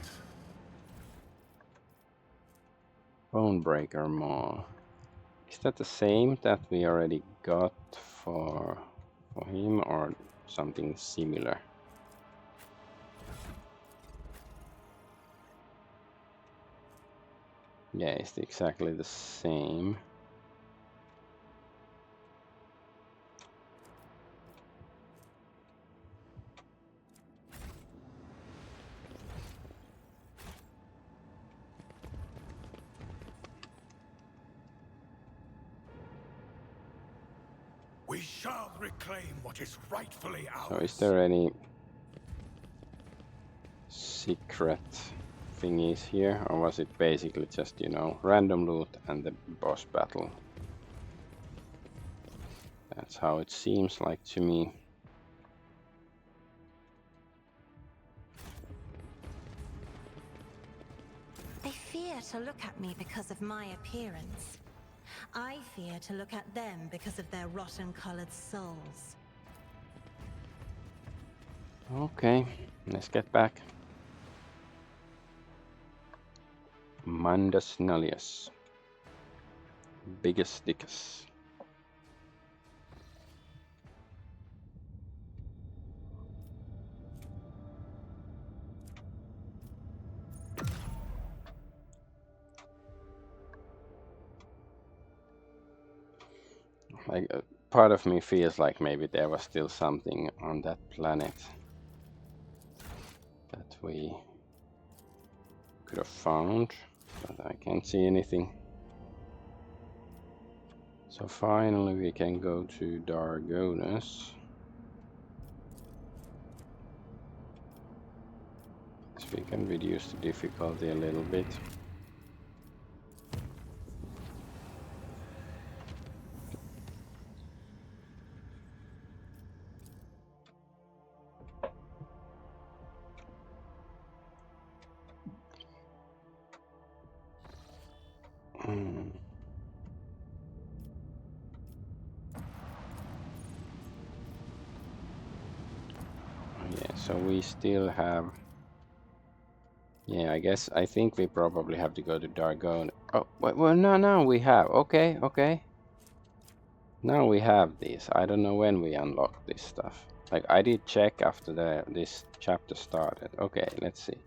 Speaker 1: Bonebreaker Maw. Is that the same that we already got for him, or something similar? Yeah, it's exactly the same.
Speaker 2: We shall reclaim what is rightfully ours.
Speaker 1: So is there any secret thingies here, or was it basically just, you know, random loot and the boss battle? That's how it seems like to me.
Speaker 3: They fear to look at me because of my appearance. I fear to look at them because of their rotten-colored souls.
Speaker 1: Okay, let's get back. Mandus Nullius. Biggest dickus. Like, part of me feels like maybe there was still something on that planet that we could have found, but I can't see anything. So finally we can go to Dargonus. So we can reduce the difficulty a little bit. Yeah, so we still have... Yeah, I think we probably have to go to Dargon. Oh, well, no, we have. Okay. Now we have these. I don't know when we unlocked this stuff. Like, I did check after this chapter started. Okay, let's see.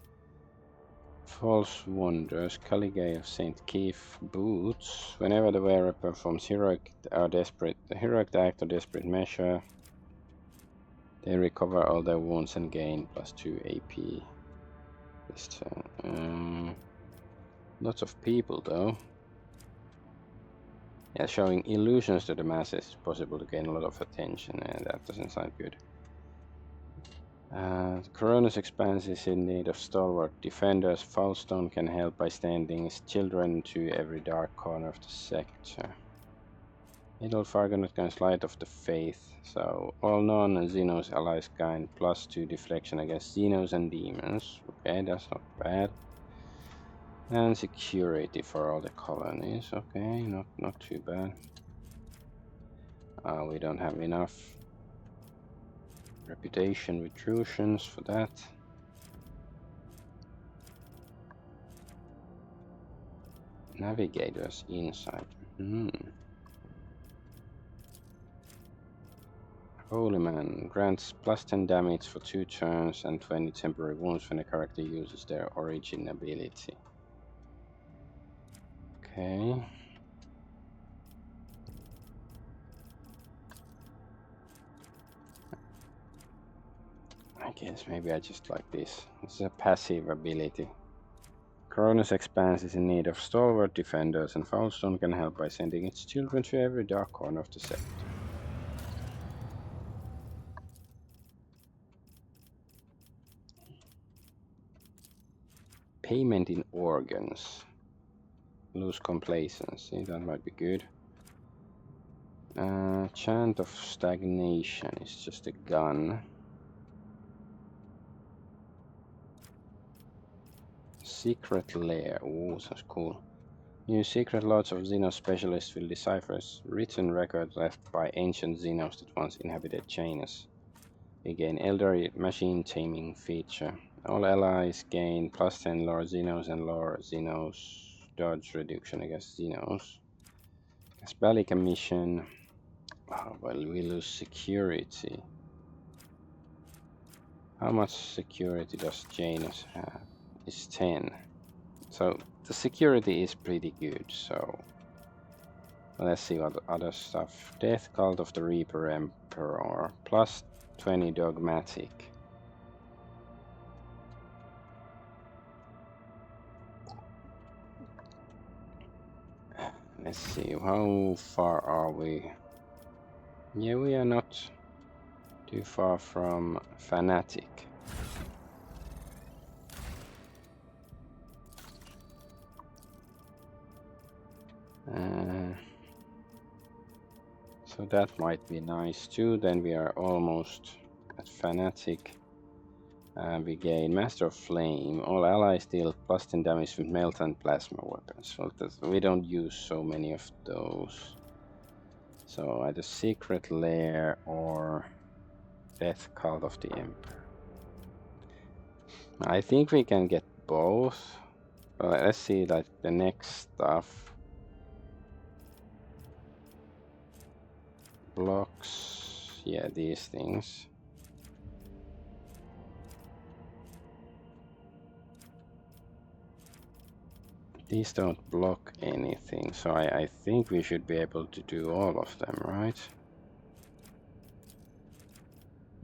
Speaker 1: False Wonders, Caligay of St. Keith, Boots. Whenever the wearer performs heroic act or desperate measure, they recover all their wounds and gain +2 AP. This turn. Lots of people though. Yeah, showing illusions to the masses is possible to gain a lot of attention, and that doesn't sound good. The Corona's expanse is in need of stalwart defenders. Foulstone can help by sending his children to every dark corner of the sector. Adolf Argonaut gains Light of the Faith, so all non-Xenos allies gain +2 deflection against Xenos and demons. Okay, that's not bad. And security for all the colonies. Okay, not too bad. We don't have enough reputation retrusions for that. Navigator's Insight. Holy Man grants +10 damage for 2 turns and 20 temporary wounds when a character uses their origin ability. Okay. I guess maybe I just like this. This is a passive ability. Cronus Expanse is in need of stalwart defenders, and Foulstone can help by sending its children to every dark corner of the sector. Payment in organs. Lose complacency, that might be good. Chant of stagnation is just a gun. Secret lair, ooh, sounds cool. New secret lords of Xenos specialists will decipher written records left by ancient Xenos that once inhabited Janus. We gain Elder machine taming feature. All allies gain plus 10 lore Xenos and lore Xenos dodge reduction against Xenos. Balica mission. Oh, well, we lose security. How much security does Janus have? It's 10. So the security is pretty good, so let's see what other stuff. Death Cult of the Reaper Emperor. Plus 20 dogmatic. Let's see, how far are we? Yeah, we are not too far from Fanatic. So that might be nice too. Then we are almost at Fanatic. We gain Master of Flame. All allies deal plus 10 damage with melt and plasma weapons. Well, we don't use so many of those. So either Secret Lair or Death Cult of the Emperor. I think we can get both. Well, let's see like the next stuff. Blocks, yeah, these things. These don't block anything, so I think we should be able to do all of them, right?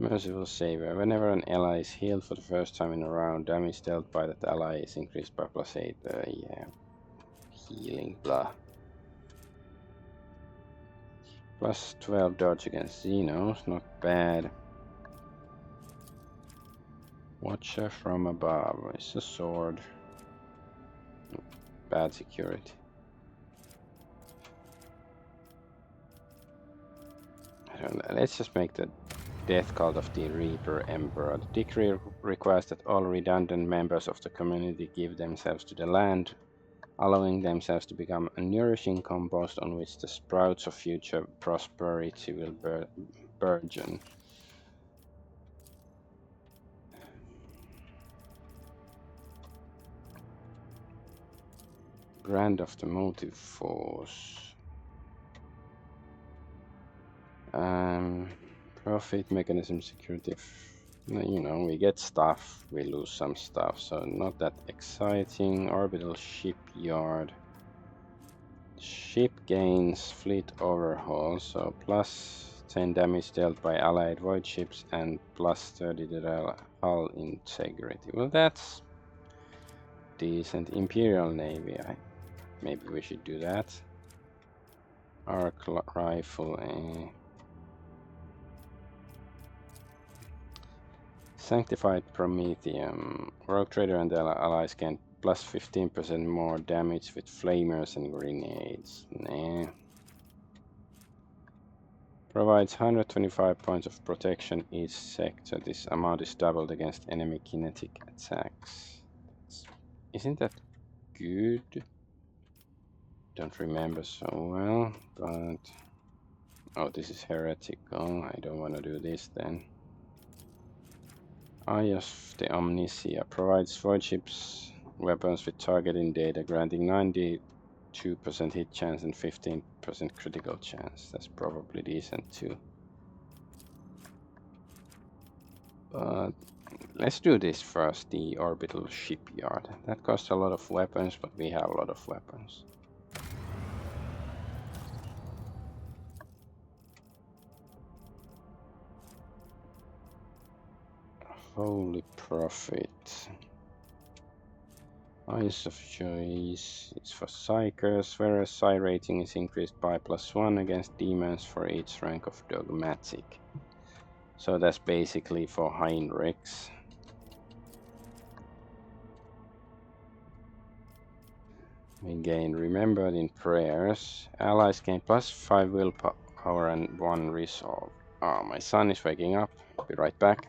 Speaker 1: Merciful Savior. Whenever an ally is healed for the first time in a round, damage dealt by that ally is increased by plus 8. Yeah. Healing, blah. Plus 12 dodge against Xenos, not bad. Watcher from above. It's a sword. Bad security. I don't know. Let's just make the Death Cult of the Reaper Emperor. The decree requires that all redundant members of the community give themselves to the land, allowing themselves to become a nourishing compost on which the sprouts of future prosperity will burgeon. Brand of the Motive Force. Profit mechanism security. You know, we get stuff, we lose some stuff, so not that exciting. Orbital shipyard. Ship gains fleet overhaul, so plus 10 damage dealt by allied void ships and plus 30 to the hull integrity. Well, that's decent. Imperial Navy. Maybe we should do that. Arc rifle. Sanctified Prometheum. Rogue Trader and their allies gain plus 15% more damage with flamers and grenades. Nah. Provides 125 points of protection each sector. This amount is doubled against enemy kinetic attacks. Isn't that good? Don't remember so well, but... Oh, this is heretical. I don't want to do this then. Eye of the Omnisia provides void ships weapons with targeting data, granting 92% hit chance and 15% critical chance. That's probably decent too. But let's do this first, the orbital shipyard. That costs a lot of weapons, but we have a lot of weapons. Holy Prophet. Eyes of Choice is for Psychers, whereas Psi rating is increased by +1 against demons for each rank of Dogmatic. So that's basically for Heinrichs. We gain Remembered in Prayers. Allies gain +5 willpower and 1 resolve. Oh, my son is waking up. I'll be right back.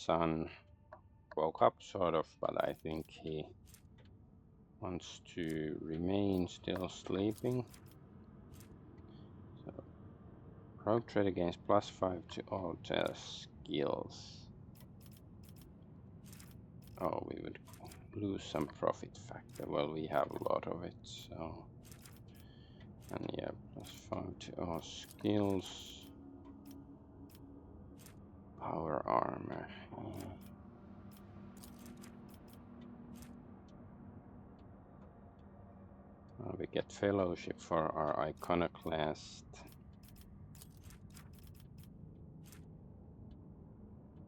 Speaker 1: son woke up sort of, but I think he wants to remain still sleeping. So rogue trade gains +5 to all their skills. Oh, we would lose some profit factor. Well, we have a lot of it, so. And yeah, +5 to all skills. Power armor. We get fellowship for our iconoclast.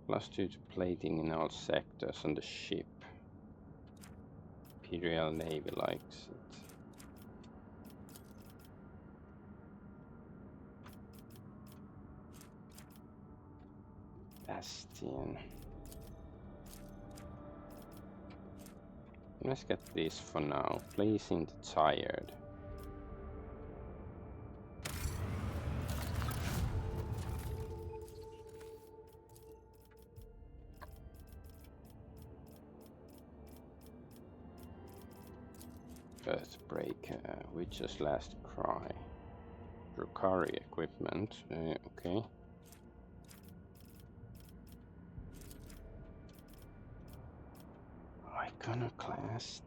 Speaker 1: +2 to plating in all sectors on the ship. Imperial Navy likes it. Bastion. Let's get this for now. Pleasing the tired. Earthbreak, Witcher's Last Cry. Drukari equipment, okay. Iconoclast.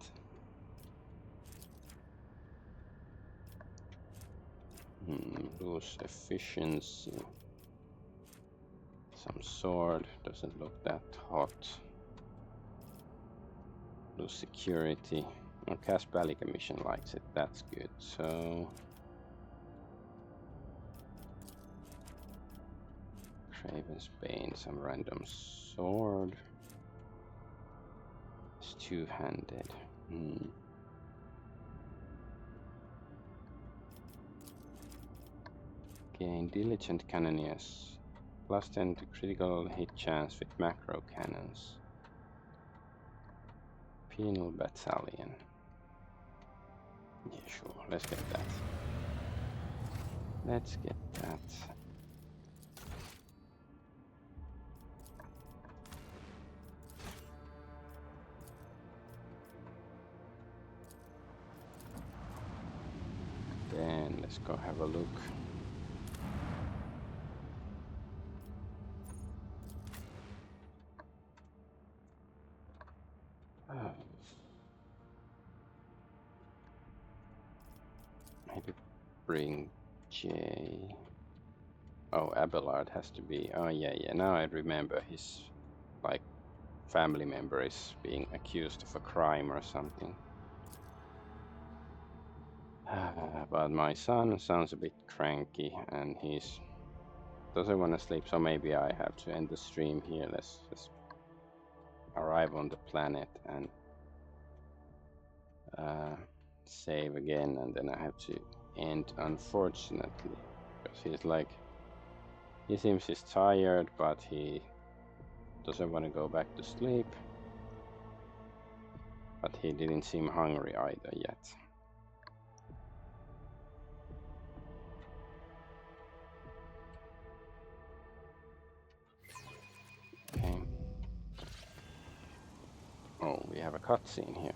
Speaker 1: Lose efficiency. Some sword, doesn't look that hot. Lose security. Oh, Casbalica mission likes it, that's good. So Craven's Bane, some random sword. It's two-handed. Gain Diligent Cannoneers. +10 to critical hit chance with macro cannons. Penal Battalion. Yeah, sure, let's get that. Let's get that. Then let's go have a look. Maybe bring J. Oh, Abelard has to be. Oh yeah, now I remember his like family member is being accused of a crime or something. But my son sounds a bit cranky and he's doesn't want to sleep, so maybe I have to end the stream here. Let's just arrive on the planet and save again, and then I have to end, unfortunately, because he's like, he seems he's tired, but he doesn't want to go back to sleep, but he didn't seem hungry either yet. Okay. Oh, we have a cutscene here.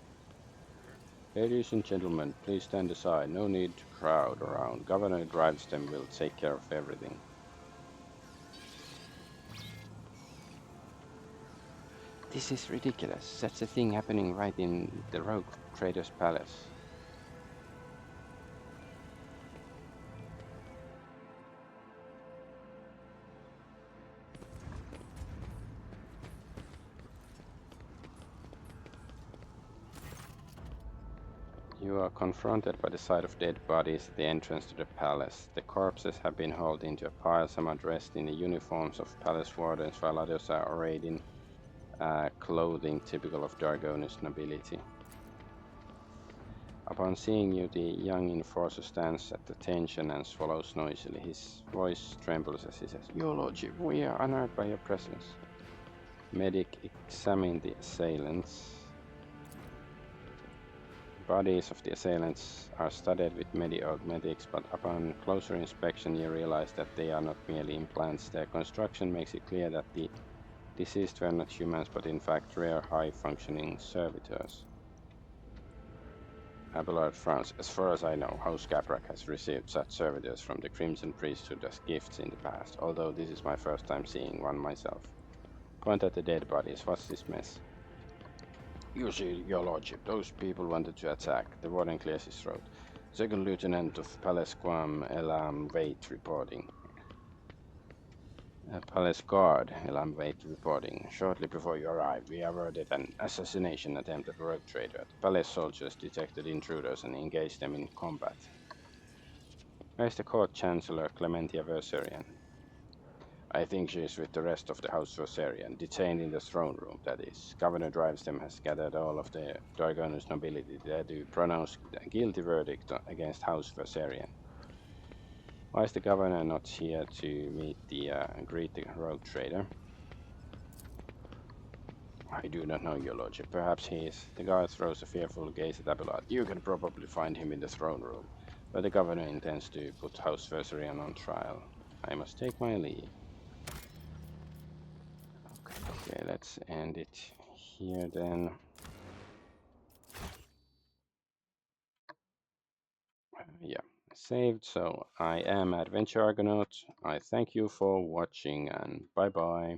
Speaker 1: Ladies and gentlemen, please stand aside. No need to crowd around. Governor Drivestem will take care of everything. This is ridiculous. Such a thing happening right in the Rogue Trader's Palace. You are confronted by the sight of dead bodies at the entrance to the palace. The corpses have been hauled into a pile, some are dressed in the uniforms of palace wardens, while others are arrayed in clothing typical of Dargonus nobility. Upon seeing you, the young enforcer stands at attention and swallows noisily. His voice trembles as he says, "Your lordship, we are honored by your presence." Medic examined the assailants. Bodies of the assailants are studded with medics, but upon closer inspection you realize that they are not merely implants. Their construction makes it clear that the Deceased were not humans, but in fact rare high-functioning servitors. Abelard frowns. As far as I know, House Caprak has received such servitors from the Crimson Priesthood as gifts in the past, although this is my first time seeing one myself. Point at the dead bodies. What's this mess? You see, your lordship, those people wanted to attack. The warden clears his throat. Second Lieutenant of Palace Guam Elam Wait reporting. Palace Guard Elam Wait reporting. Shortly before you arrived, we averted an assassination attempt at a rogue trader. The palace soldiers detected intruders and engaged them in combat. Where is the court chancellor Clementia Verserian? I think she is with the rest of the House Verserian, detained in the throne room, that is. Governor Drivestem has gathered all of the Dargonus nobility there to pronounce a guilty verdict against House Verserian. Why is the governor not here to greet the rogue trader? I do not know, your lordship. Perhaps he is. The guard throws a fearful gaze at Abelard. You can probably find him in the throne room, where the governor intends to put House Verserian on trial. I must take my leave. Okay, let's end it here then. Yeah, saved. So I am Adventure Argonaut. I thank you for watching and bye bye.